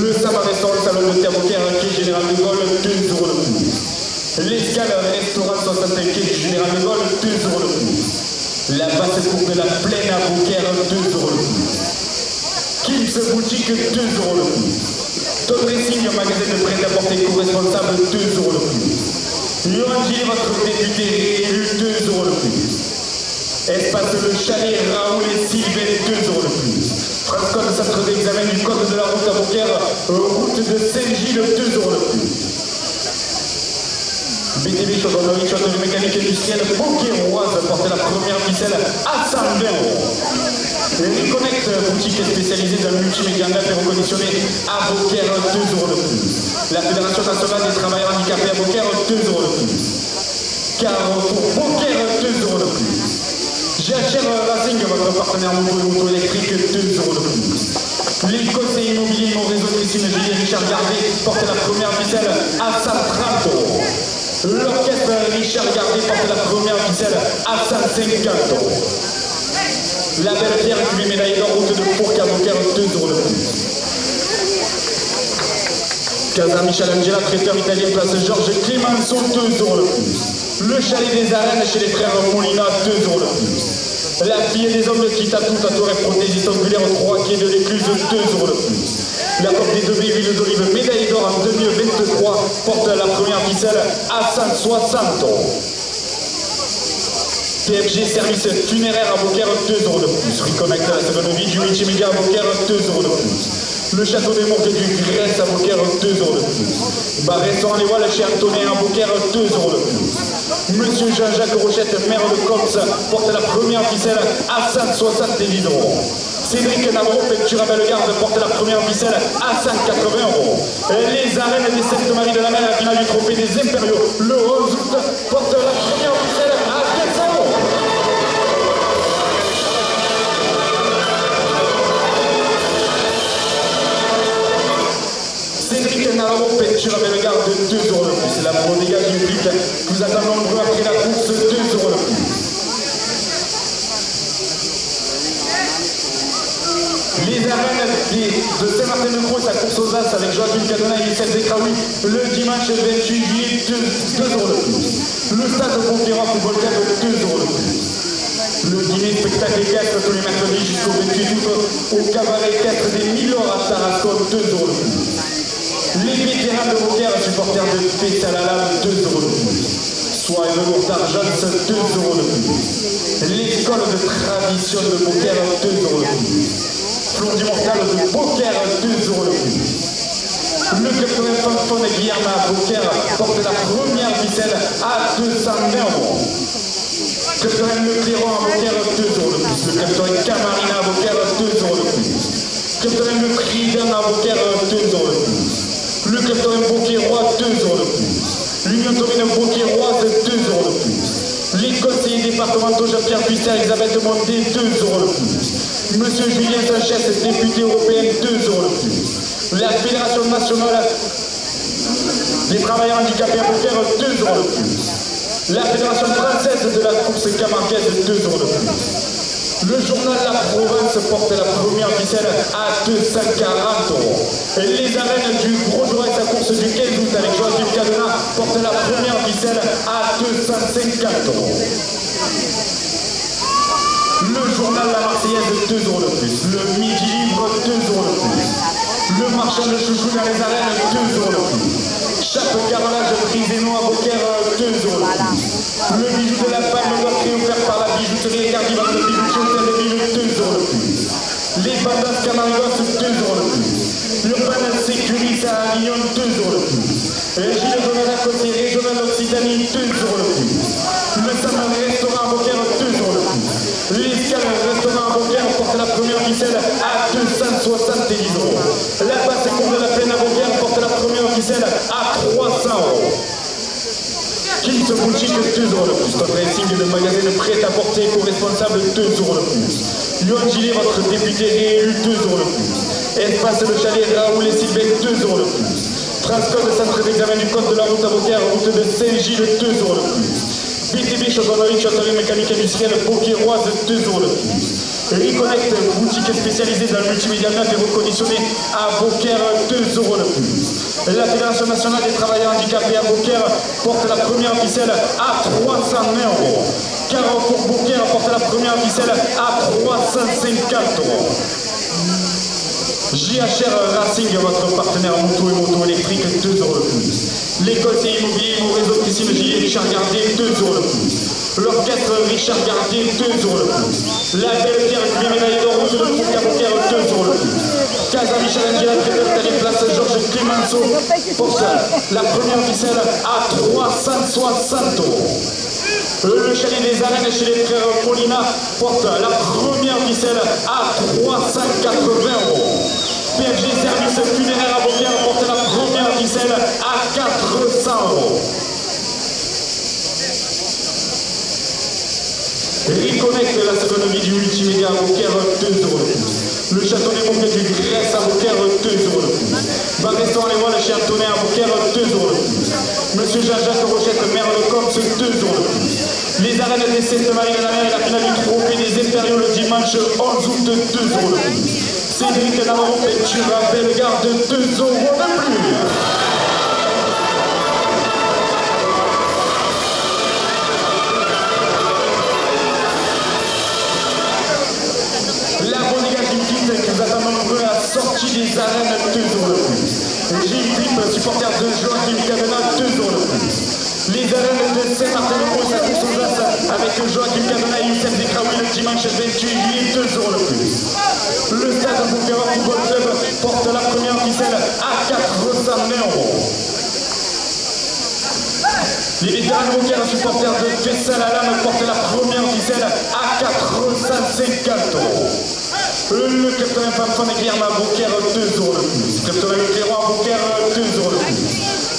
Le Samaresson, le salon de Thermocaire, quai Général de Gaulle, 2 € de plus. L'Escale, restaurant 65 quai du Général de Gaulle, 2 € de plus. La basse cour de la Plaine à Beaucaire, 2 € de plus. Kim's Boutique, 2 € de plus. Ton Dressing, magasin de prêt-à-porter co-responsable, 2 € de plus. Yoangi, votre député réélu, 2 € de plus. Espace le Chalet, Raoul et Sylvain, 2 € de plus. Transcode, centre d'examen du code de la route à Beaucaire, route de Saint-Gilles, 2 € de plus. BTV Chaudronnerie, château de mécanique industrielle, Beaucairoise porte la première ficelle à 120 €. Reconnect, boutique spécialisée dans le multimédia neuf et reconditionné à Beaucaire, 2 € de plus. La Fédération nationale des travailleurs handicapés à Beaucaire, 2 € de plus. Carrefour Beaucaire, 2 € de plus. GHR Racing, votre partenaire moto électrique, 2 € de plus. Les conseils immobiliers, mon réseau Christine Gilles Richard Gardet porte la première ficelle à 130 €. L'orchestre Richard Gardet porte la première ficelle à 150 €. La Belle Pierre qui lui médaille d'or, route de Fourques à Beaucaire, 2 € de plus. Casa Michel Angela, traiteur italien, place Georges Clemenceau, 2 € de plus. Le chalet des arènes chez les frères Molina, 2 € de plus. La fille des hommes qui tatouent, tatoueur et prothésiste angulaire, 3 quai de l'Écluse, 2 € de plus. La Coupe des deux villes d'Olive, médaille d'or en 2023, porte la première ficelle à 160 €. PFG Service funéraire à Beaucaire, 2 € de plus. Reconnect à la seconde vie du multimédia à Beaucaire, 2 € de plus. Le château des Morgues du Grèce à Beaucaire, 2 € de plus. Barresson les Voiles chez Antonin à Beaucaire, 2 € de plus. Monsieur Jean-Jacques Rochette, maire de Cops, porte la première ficelle à 170 €. Cédric Navro, peinture à Bellegarde, porte la première ficelle à 180 €. Les arènes des Sainte-Marie de la Mer, finale du trophée des Impériaux, le 11 août, porte la première ficelle à 200 €. Vous êtes nombreux après la course, 2 euros le plus. Les arènes de Saint-Martin-de-Croix, sa course aux As avec Joachim Cadona et Youssef Zekraoui le dimanche 28 juillet, 2 euros de plus. Le stade de Conquérant Football Club, 2 euros de plus. Le dîner spectacle équestre tous les mercredis jusqu'au 28 août au cabaret équestre des Milors à Tarascon, 2 euros de plus. Les vétérans de Beaucaire, supporters de Pessalala, 2 euros de plus. Soirée de Lourtard Jones, 2 euros de plus. L'école de tradition de Beaucaire, 2 euros de plus. Plomb du Mortal de Beaucaire, 2 euros de plus. Le capitaine Fanfon et Guillerme à Beaucaire porte la première ficelle à 220 euros. Le capitaine Le Cléron à Beaucaire, 2 euros de plus. Le capitaine Camarina à Beaucaire, 2 euros de plus. Le capitaine Le Cridin à Beaucaire, 2 euros de plus. Le capitaine Beaucaire-Roi, 2 euros de plus. L'Union Taurine Beaucaire-Roise, 2 euros de plus. Les conseillers départementaux Jean-Pierre Buisset, Elisabeth Monté, 2 euros de plus. Monsieur Julien Sanchez, député européen, 2 euros de plus. La Fédération nationale des travailleurs handicapés à Beaucaire, 2 euros de plus. La Fédération française de la course camarguaise, 2 euros de plus. Le journal La Provence porte la première ficelle à 240 euros. Les arènes du Gros Jour et sa course du 15 août avec Joachim Cadena portent la première ficelle à 250 euros. Le journal La Marseillaise, 2 euros de plus. Le Midi Libre, 2 euros de plus. Le marchand de chouchou dans les arènes, 2 euros de plus. Chaque carrelage Briseno à Beaucaire, 2 euros de plus. Le bijou de la Palme d'Orcré offert par la bijouterie Cardivan de Bijoutier Hôtel de Ville, 2 euros de plus. Les bandas Camargos, 2 euros de plus. L'Urban Sécurité à Avignon, 2 euros de plus. Gilles Donada Côté Régional Occitanie, 2 euros de plus. Le Salon Restaurant à Beaucaire, 2 euros de plus. L'Escale Restaurant à Beaucaire porte la première ficelle à 270 euros. La basse cour de la Plaine à Beaucaire porte la première ficelle à 300 euros. Kings Boutique, 2 euros de plus. Notre insigne de magasin prêt à porter co-responsable, 2 euros de plus. Lyon Gillet, votre député réélu, 2 euros de plus. Espace le chalet Raoul et Sylvain, 2 euros de plus. Transcode centre d'examen du code de la route à Beaucaire, route de Saint-Gilles, 2 euros de plus. BTB, chaudronnerie, châteaunerie mécanique industrielle, Beaucaire-Roise, 2 euros de plus. Reconnect, boutique spécialisée dans le multimédia neuf et reconditionné à Beaucaire, 2 euros de plus. La Fédération nationale des travailleurs handicapés à Beaucaire porte la première ficelle à 320 euros. Carrefour Beaucaire porte la première ficelle à 350 euros. JHR Racing, votre partenaire moto et moto électrique, 2 euros de plus. Les conseillers immobiliers, mon réseau de piscine Gilles Richard Gardier, 2 euros de plus. L'orchestre Richard Gardier, 2 euros de plus. La belle Pierre du médaille d'or, route de Foucault à Beaucaire, 2 euros de plus. Casa Michel Angela, Télé Place Georges Clémenceau, pour ça, la première ficelle à 360 euros. Le chalet des arènes chez les frères Molina porte la première ficelle à 380 euros. PFG Service Funéraire à Beaucaire porte la première ficelle à 400 euros. Reconnect, la seconde vie du multimédia à Beaucaire, 2 euros de plus. Le château des Beaucaire du Grèce à Beaucaire, 2 euros de plus. Bar restaurant Les Voiles chez Antonin à Beaucaire, 2 euros de plus. Monsieur Jean-Jacques Rochette, maire de Corse, 2 euros de plus. Les arènes des Sainte-Marie de la Mer et la finale du trophée des Impériaux le dimanche 11 août, 2 euros de plus. Cédric Navarro, peinture à Bellegarde, 2 euros de plus. Qui vous attend nombreux à la sortie des arènes, 2 euros de plus. Gilles Philippe, supporter de Joachim Cadena, 2 euros de plus. Les arènes de Saint-Martin-de-Croix, sa course aux As avec Joachim Cadena et Youssef Zekraoui le dimanche 28 juillet, 2 euros de plus. Le stade de Beaucaire Football Club porte la première ficelle à 420 euros. Les vétérans de Beaucaire, supporters de Fessal-Alam, portent la première ficelle à 450 euros. Le capitaine Fanfan et Guillerme à Beaucaire, 2 euros de plus. Le capitaine Le Cléron à Beaucaire, 2 euros de plus.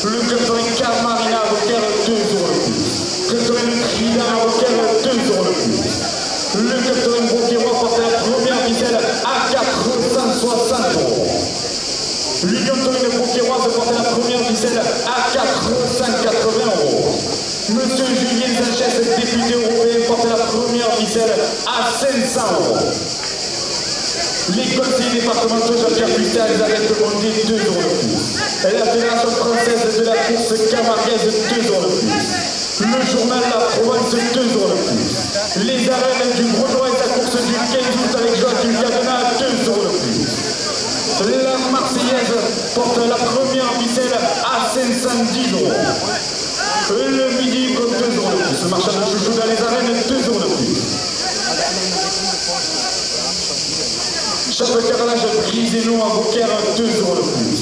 Le capitaine Camarina à Beaucaire, 2 euros de plus. Le capitaine Le Cridin à Beaucaire, 2 euros de plus. Le capitaine Beaucaire porte la première ficelle à 460 euros. L'Union Taurine Beaucaire porte la première ficelle à 480 euros. Monsieur Julien Sanchez, député européen, porte la première ficelle à 500 €. Les conseillers départementaux Jean-Pierre Butin, Elisabeth Mondé, 2 € de plus. La Fédération française de la course camarguaise, 2 € de plus. Le journal La Provence, 2 € de plus. Les arènes du Grenouille, la course du 15 août avec Joachim Cadena, 2 € de plus. La Marseillaise porte la première ficelle à 510 €. Le midi compte 2 € de plus. Le marchand de chouchou dans les arènes, 2 € de plus. Chaque carrelage brisé-nous à Beaucaire, 2 € de plus.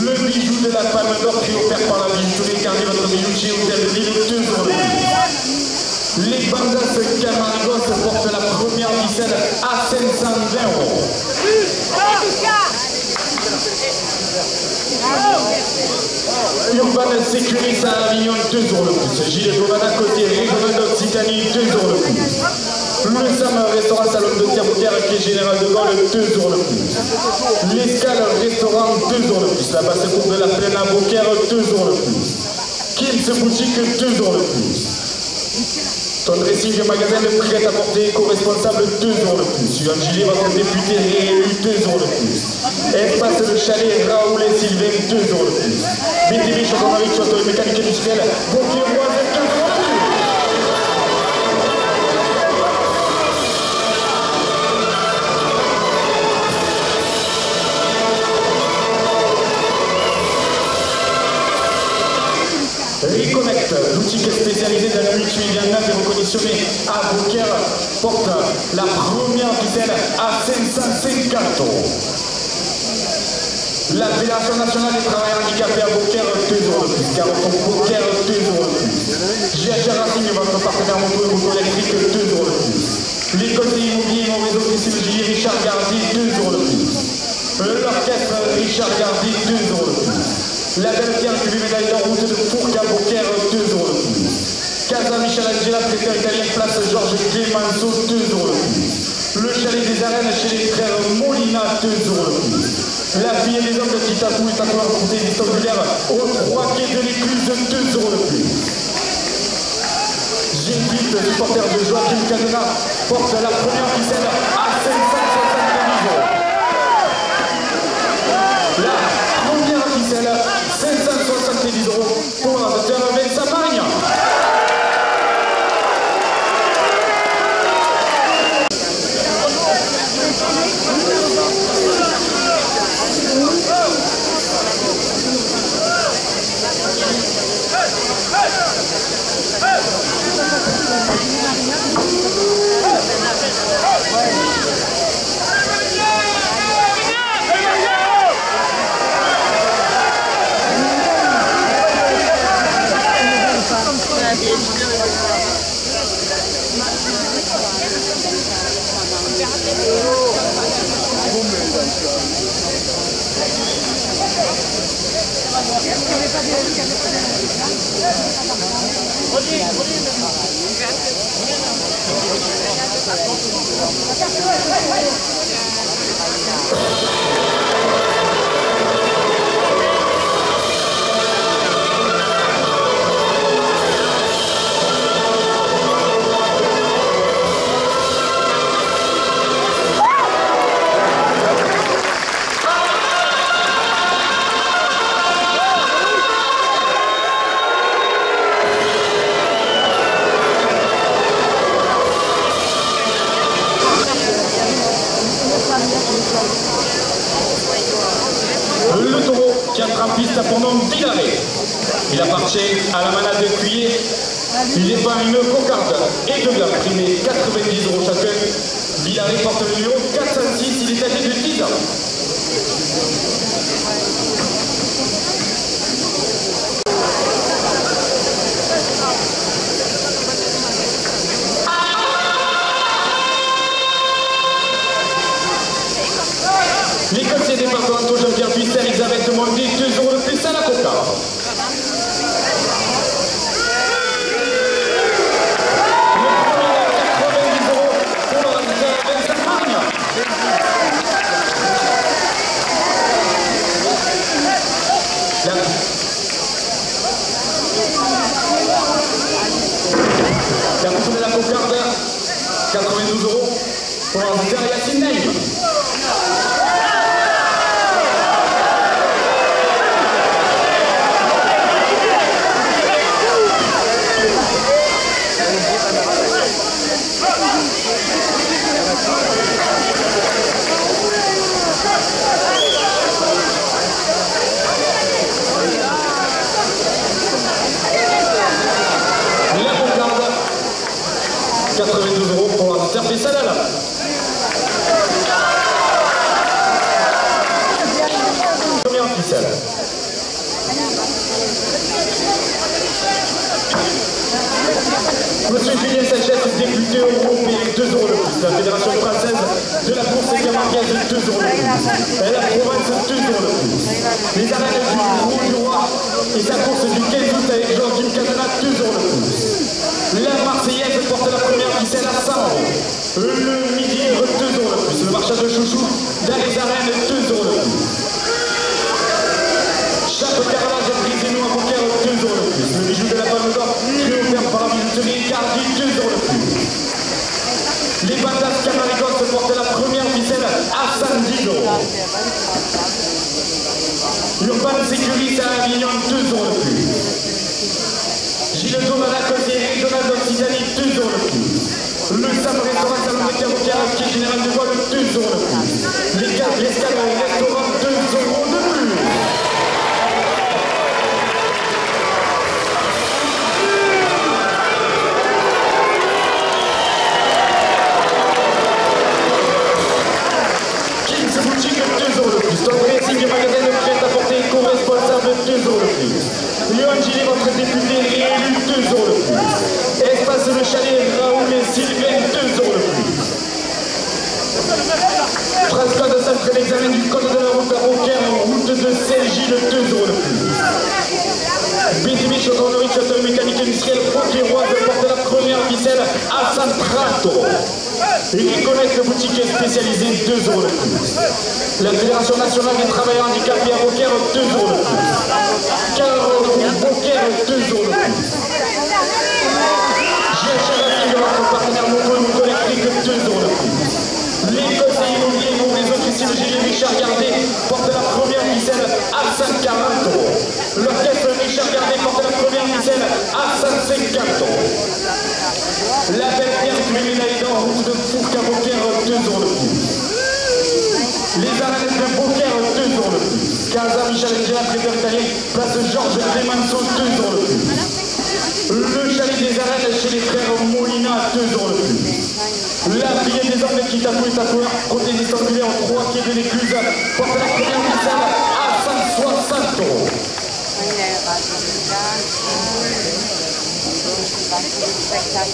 Le bijou de la Palme d'Or qui est offert par la bijouterie Carnet, votre bijoutier Hôtel de Ville, 2 € de plus. Les bandas Camargos portent la première ficelle à 520 €. Urban Sécurité à Avignon, 2 € de plus. Gilles Govana côté régional d'Occitanie, 2 € de plus. Le Sam restaurant salon de tir Beaucaire qui est général de Gaulle, 2 € de plus. L'Escale restaurant, 2 € de plus. La basse cour de la Plaine à Beaucaire, 2 € de plus. Kims boutique, 2 € de plus. Ton dressing magasin de prêt-à-porter éco-responsable, 2 € de plus. Suivant Gilles, votre député réélu, 2 € de plus. Espace le chalet Raoul et Sylvain, 2 € de plus. BTV, Château-Marie, Château mécanique industrielle, Beaucaire-Roise, 2 € de plus. Reconnect, boutique spécialisée dans le multimédia neuf et reconditionné à Beaucaire, porte la première ficelle à 550 €. La Fédération nationale des travailleurs handicapés à Beaucaire, 2 € de plus. Carrefour Beaucaire, 2 € de plus. GH Racing, votre partenaire moto et moto électrique, 2 € de plus. Les conseillers immobiliers, mon réseau Christine Richard Gardy, 2 € de plus. L'orchestre Richard Gardy, 2 € de plus. La belle Pierre qui lui médaille d'or route de Fourques à Beaucaire, 2 € de plus. Casa Michel Angela, traiteur italien, place Georges Clemenceau, 2 € de plus. Le chalet des arènes chez les frères Molina, 2 € de plus. La fille et les hommes qui tatouent et tatoueurs pour des oculaires au 3 quai de l'Écluse, 2 € de plus. G8, le supporter de Joachim Cadena, porte la première ficelle à 570 €. La première ficelle, 570 € pour la Vincent Magne. Le taureau qui entre en piste pour nom Villaret. Il appartient à la manade de Cuillé. Il défend une cocarde et deux gars primés 90 € chacun. Villaret porte le numéro 406, il est âgé de 10 ans. Les conseillers départementaux Jean-Pierre Buisser, Elisabeth Mondé, 2 € de plus à la cocarde. 92 € pour Azar Yassine Naïm. La Bocarde, 92 € pour Azar Bessalala. Première ficelle. Monsieur Julien Sachet, député européen, 2 € de plus. La Fédération française de la course camarguaise, 2 € de plus. Et la province, 2 € de plus. Les arènes du Rouge-Roi et sa course du 15 août avec Joachim Cadena, 2 € de plus. La Marseillaise porte la première ficelle à 100 €. Le Midi Libre, 2 € de plus. Le marchand de chouchou dans les arènes, 2 € de plus. Chaque carrelage brisé-nous à Beaucaire, 2 € de plus. Le bijou de la Palme d'Or, offert par la bijouterie Cardi, 2 € de plus. Les bandas Camarigos portent la première ficelle à 110 €. Urban Sécurité à Avignon, 2 € de plus. Gilles Thomas Lacoste et Régional d'Occitanie, 2 € de plus. Le Sam Restaurant Salon de Cabocaire, qui est général de vol, 2 € de plus. L'escale restaurant, 2 € de plus. Boutique, 2 € de plus. Ton dressing et magasin de prêt-à-porter éco-responsable, 2 € de plus. Léon Gillet, votre député réélu, 2 € de plus. Espace le chalet Raoul et Sylvain, 2 € de plus. Transcode centre d'examen du code de la route à Beaucaire, route de Saint-Gilles, 2 € de plus. BTB Chaudronnerie, château mécanique industriel, Beaucairoise porte la première ficelle à 130 €. Reconnect boutique spécialisée, 2 € de plus. La Fédération nationale des travailleurs handicapés à Beaucaire, 2 € de plus. Carole Beaucaire, 2 € de plus. GHR, votre partenaire moto et moto électrique, 2 € de plus. Les conseils immobiliers, nous, les officiers de Gilles Richard Gardet portent la première ficelle à 140 €. L'orchestre Richard Gardet porte la première ficelle à 150 €. La belle Pierre du médaille d'or, route de Fourques à Beaucaire, 2 € de plus. Les arènes de Beaucaire, 2 € de plus. Casa Michel Angela, trésor italien, place Georges Clemenceau, 2 € de plus. Le chalet des arènes chez les frères Molina, 2 € de plus. La billet des hommes qui tatouent et tatoueurs, prothésiste angulaire, 3 quais de l'Écluse, porte la première ficelle à 160 €.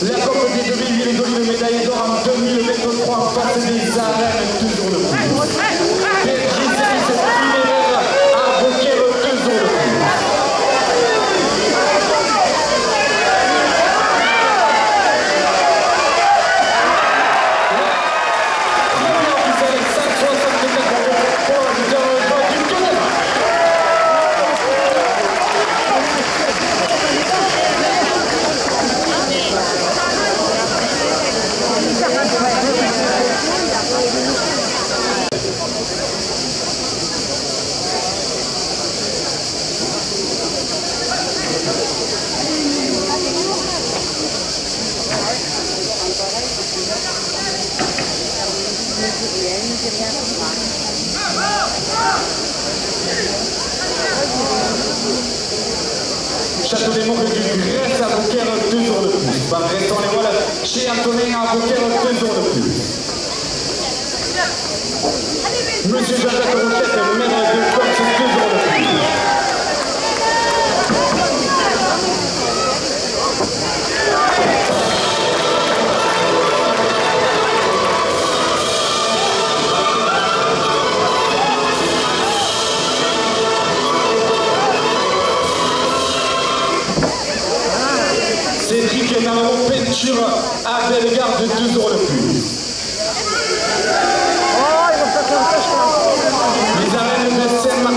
La Coupe des 2000 de médaille d'or en 2023 en face des arènes, 2 € de plus. Berger Service funéraire à Beaucaire, 2 € de plus. Première ficelle, 164 € pour Joachim Cadena. Château des Monts du Grèce à Beaucaire, 2 € de plus. Par restant les voiles chez Antonin à Beaucaire, 2 € de plus. Monsieur Jean-Jacques Rochette, maire de Corse, 2 € de plus. Cédric Naro, peinture à Bellegarde, 2 € de plus. Les arènes de Saint-Martin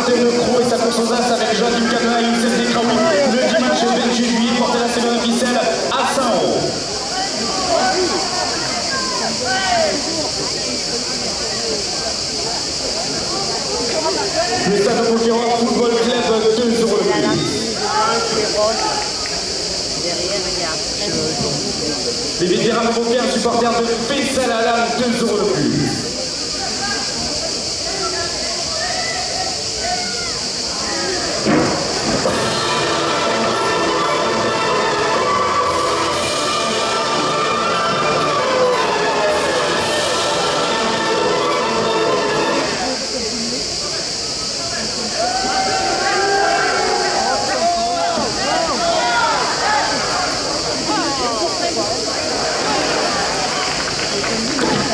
Les vétérans de poker, supporters de Faisal Alam, 2 € de plus.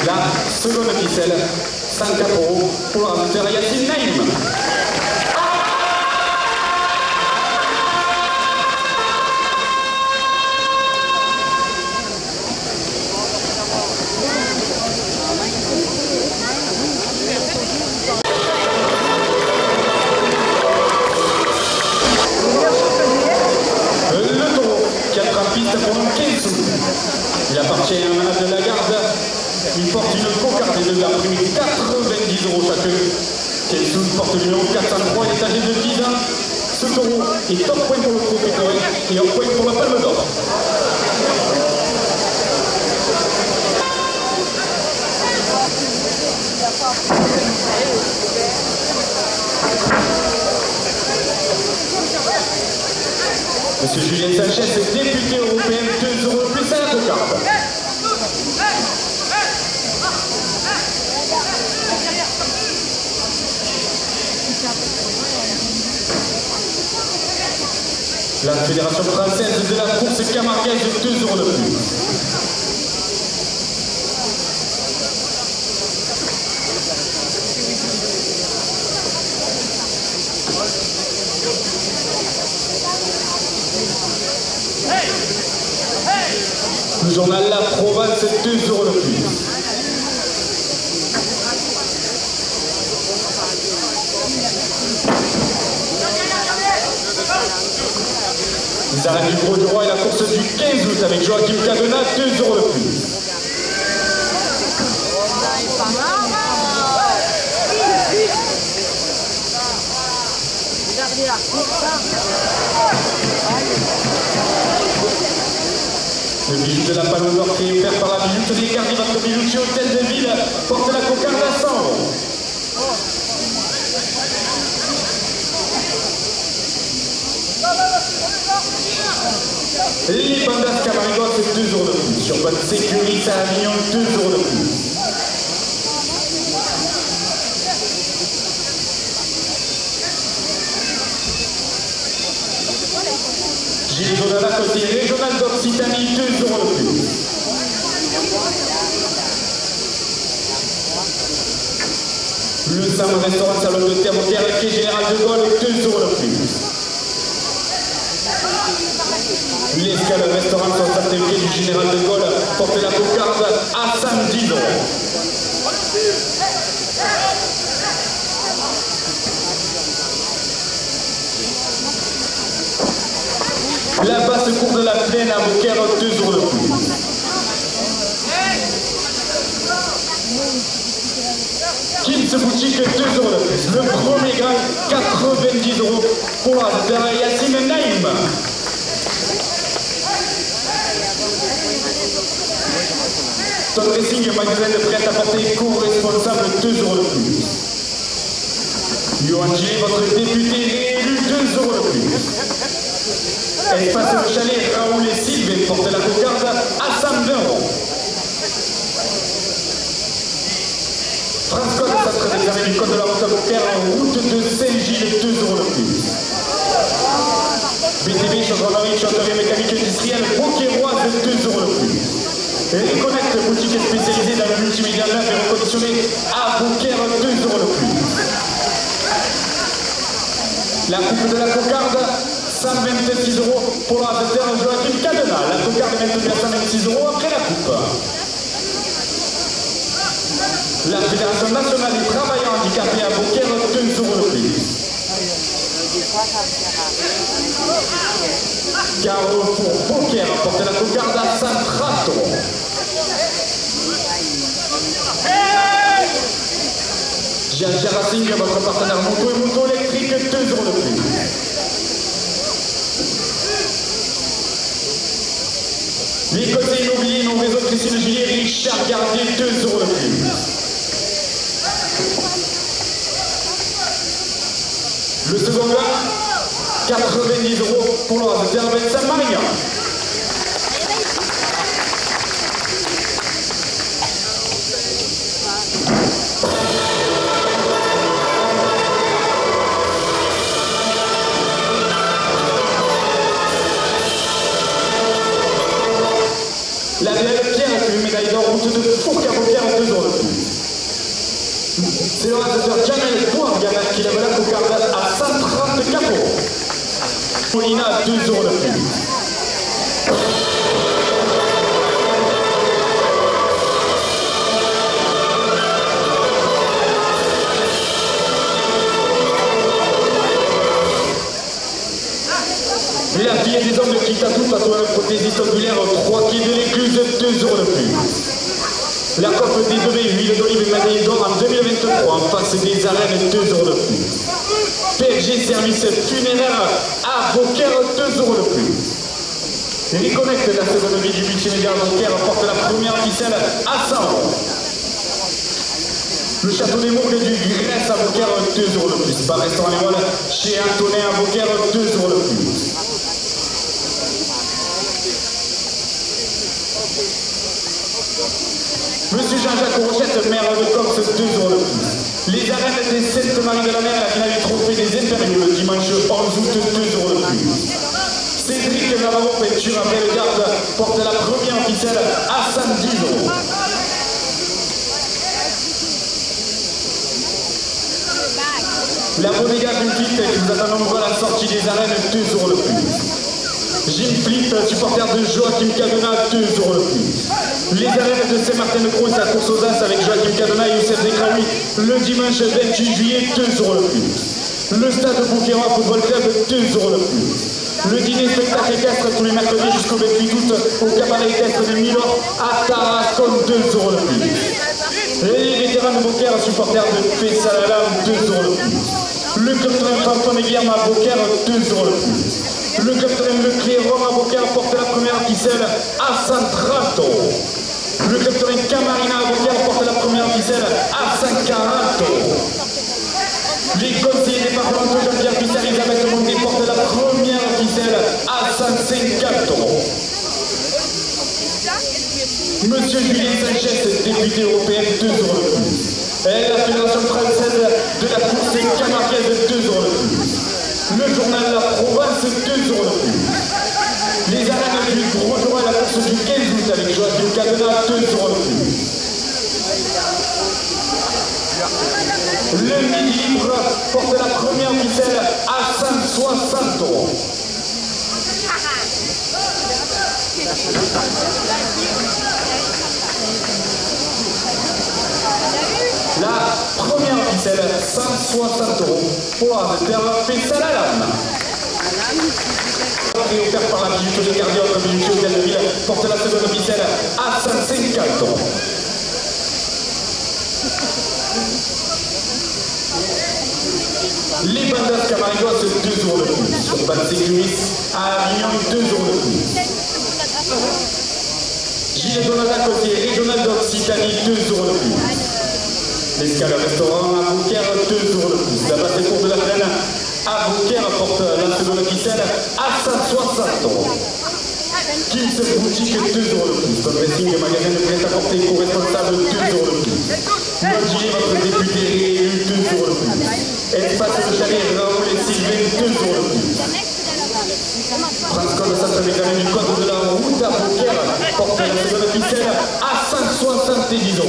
La seconde ficelle, 104 € pour le ramonteur Yassine Naïm. Le taureau qui attrape piste pendant 15 sous. Il appartient à un malade de la garde. Il porte une cocarde de l'après-midi, 90 € chacun. Kelsoun porte le numéro 403, il est âgé de 10 ans. Ce taureau est top point pour le propriétaire et en point pour la Palme d'Or. Monsieur Julien Sanchez, député européen, 2 € plus à la cocarde. La Fédération française de la course camarguaise, 2 € de plus. Le journal La Provence, 2 € de plus. Les arènes du Gros du Roi et la course du 15 août avec Joachim Cadena, 2 € de plus. Le bijou de la Palme d'Or qui est offert par la bijouterie Gardi, votre bijoutier Hôtel de Ville, porte la cocarde à 100 €. Les bandas Camarigos, c'est 2 € de plus. Sur bonne sécurité à Avignon, 2 € de plus. Gilles jaune à la côté, régional d'Occitanie, 2 € de plus. Le Sam Restaurant Salon de Thermocare, quai Général de Gaulle, 2 € de plus. L'escale restaurant sur certains quais du Général de Gaulle porte la cocarde à 110 €. La basse cour de la plaine à Beaucaire, 2 € de plus. Kims Boutique, 2 € de plus. Le premier grain, 90 € pour la Yassine Naïm. Ton dressing magasin de prêt-à-porter co-responsable, 2 € de plus. Johan Gillet, votre député réélu, 2 € de plus. Espace le chalet Raoul et Sylvain porte la cocarde à 120 €. France Code, centre d'examen du code de la route à Beaucaire, route de Saint-Gilles, 2 € de plus. BTB, chaudronnerie, chaudronnerie mécanique industrielle, Beaucairoise, 2 € de plus. Reconnect, boutique spécialisée dans le multimédia neuf et reconditionné à Beaucaire, 2 € de plus. La coupe de la cocarde, 126 € pour le raseteur Joachim Cadena. La cocarde est maintenue à 126 € après la coupe. La Fédération nationale des travailleurs handicapés à Beaucaire, 2 € de plus. Carrefour Beaucaire porte la cocarde à 130 €. Giangia Racing, votre partenaire moto et moto électrique, 2 € de plus. Les conseillers immobiliers non réseau Christine Gillet, Richard Gardier, 2 € de plus. Le second gars, 90 € pour le reste de terre avec Saint-Marignan. La belle Pierre a eu une médaille d'or, route de Fourcade-Beaucaire, 2 € de plus. C'est le réalisateur Jamel Bouargana qui lève la cocarde à 130 capots. Paulina, 2 € de plus. La fille des hommes qui tatouent à la prothésiste angulaire, 3 pieds de l'écluse, 2 € de plus. La Coupe des Devets, huile d'olive et médaille d'or en 2023 en face des arènes, 2 € de plus. PFG Service Funéraire à Beaucaire, 2 € de plus. Reconnect, la seconde vie du multimédia à Beaucaire, porte la première ficelle à 100 €. Le Château des Mots du Grèce à Beaucaire, 2 € de plus. Par restaurant Les Molles, chez Antonin à Beaucaire, 2 € de plus. Monsieur Jean-Jacques Rochette, maire de Corse, 2 € de plus. Les arènes des Sainte-Marie-de-la-Mer, la finale du trophée des Impériaux, le dimanche 11 août, 2 € de plus. Cédric Navarro, peinture à Bellegarde, porte la première ficelle à 110 €. La Bodega Gimflip qui nous attend nombreux à la sortie des arènes, 2 € de plus. Gimflip, supporter de Joachim Cadena, 2 € de plus. Les arènes de Saint-Martin-de-Croix à course aux As avec Joachim Cadena et Youssef Zekraoui le dimanche 28 juillet, 2 € de plus. Le stade Beaucairois Football Club, 2 € de plus. Le dîner spectacle équestre tous les mercredis jusqu'au 28 août au cabaret équestre de Milor à Tarascon, 2 € de plus. Les vétérans de Beaucaire, supporters de Fessalalam, 2 € de plus. Le club Fanton et Guillerme à Beaucaire, 2 € de plus. Le club Leclerc Rome à Beaucaire porte la première ficelle à 130 €. Le club Camarina à Beaucaire porte la première ficelle à 140 €. Les conseillers départementaux Jean-Pierre Pissard et Elisabeth Mondet portent la première ficelle à 150 €. Monsieur Julien Sanchez, député européen, 2 € de plus. Et la Fédération française de la course camarguaise, 2 € de plus. Le journal La Provence, 2 € de plus. Les arènes du Gros Jour et la course du 15 août avec Joachim Cadena, 2 € de plus. Le Midi Libre porte la première ficelle à 160 €. La première ficelle, 160 € pour la terre Fessalalam. Et offert par la bijouterie de Cardior, la bijouterie Hôtel de Ville, porte la seconde ficelle à 150 €. Les bandas Camarigos, 2 € de plus. Sur Bad Sécuris à Avignon, 2 € de plus. Gilles Donata Côtier, régional d'Occitanie, 2 € de plus. L'escale restaurant à Beaucaire, 2 € de plus. La basse cour de la plaine à Beaucaire porte la seconde ficelle à 160 €. Kims boutique, 2 € de plus. Comme dressing, magasin de prêt-à-porter co-responsable, 2 € de plus. Montgillet, votre député réélu, 2 € de plus. Espace de chalet Raoul et Sylvain, 2 € de plus. Transcode centre-mécanin du code de la route à Beaucaire porte la seconde ficelle à 170 €.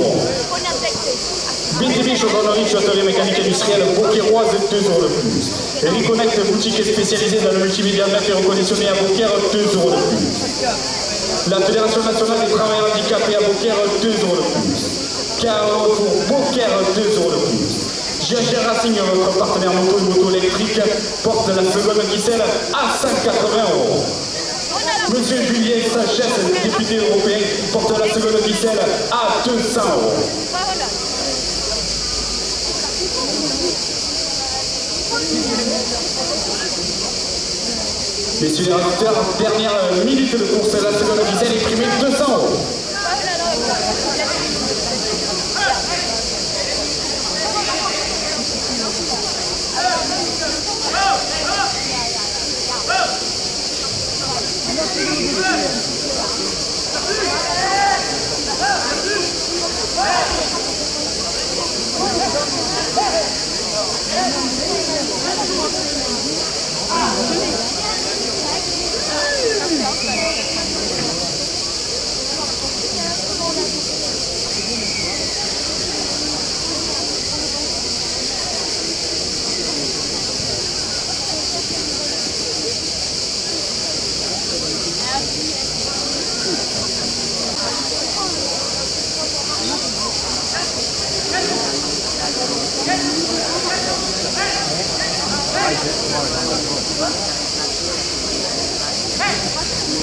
BTB Chaudronnerie, Châtelet mécanique industrielle Beaucairoise, 2 € de plus. Reconnect, boutique spécialisée dans le multimédia neuf et reconditionné à Beaucaire, 2 € de plus. La Fédération nationale des travailleurs handicapés à Beaucaire, 2 € de plus. Carrefour Beaucaire, 2 € de plus. GH Racing, votre partenaire moto et moto électrique, porte la seconde ficelle à 180 €. Monsieur Julien Sanchez, député européen, porte la seconde ficelle à 200 €. Messieurs les auditeurs, dernière minute de course, la seconde officielle est primée 200 €.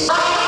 Hey!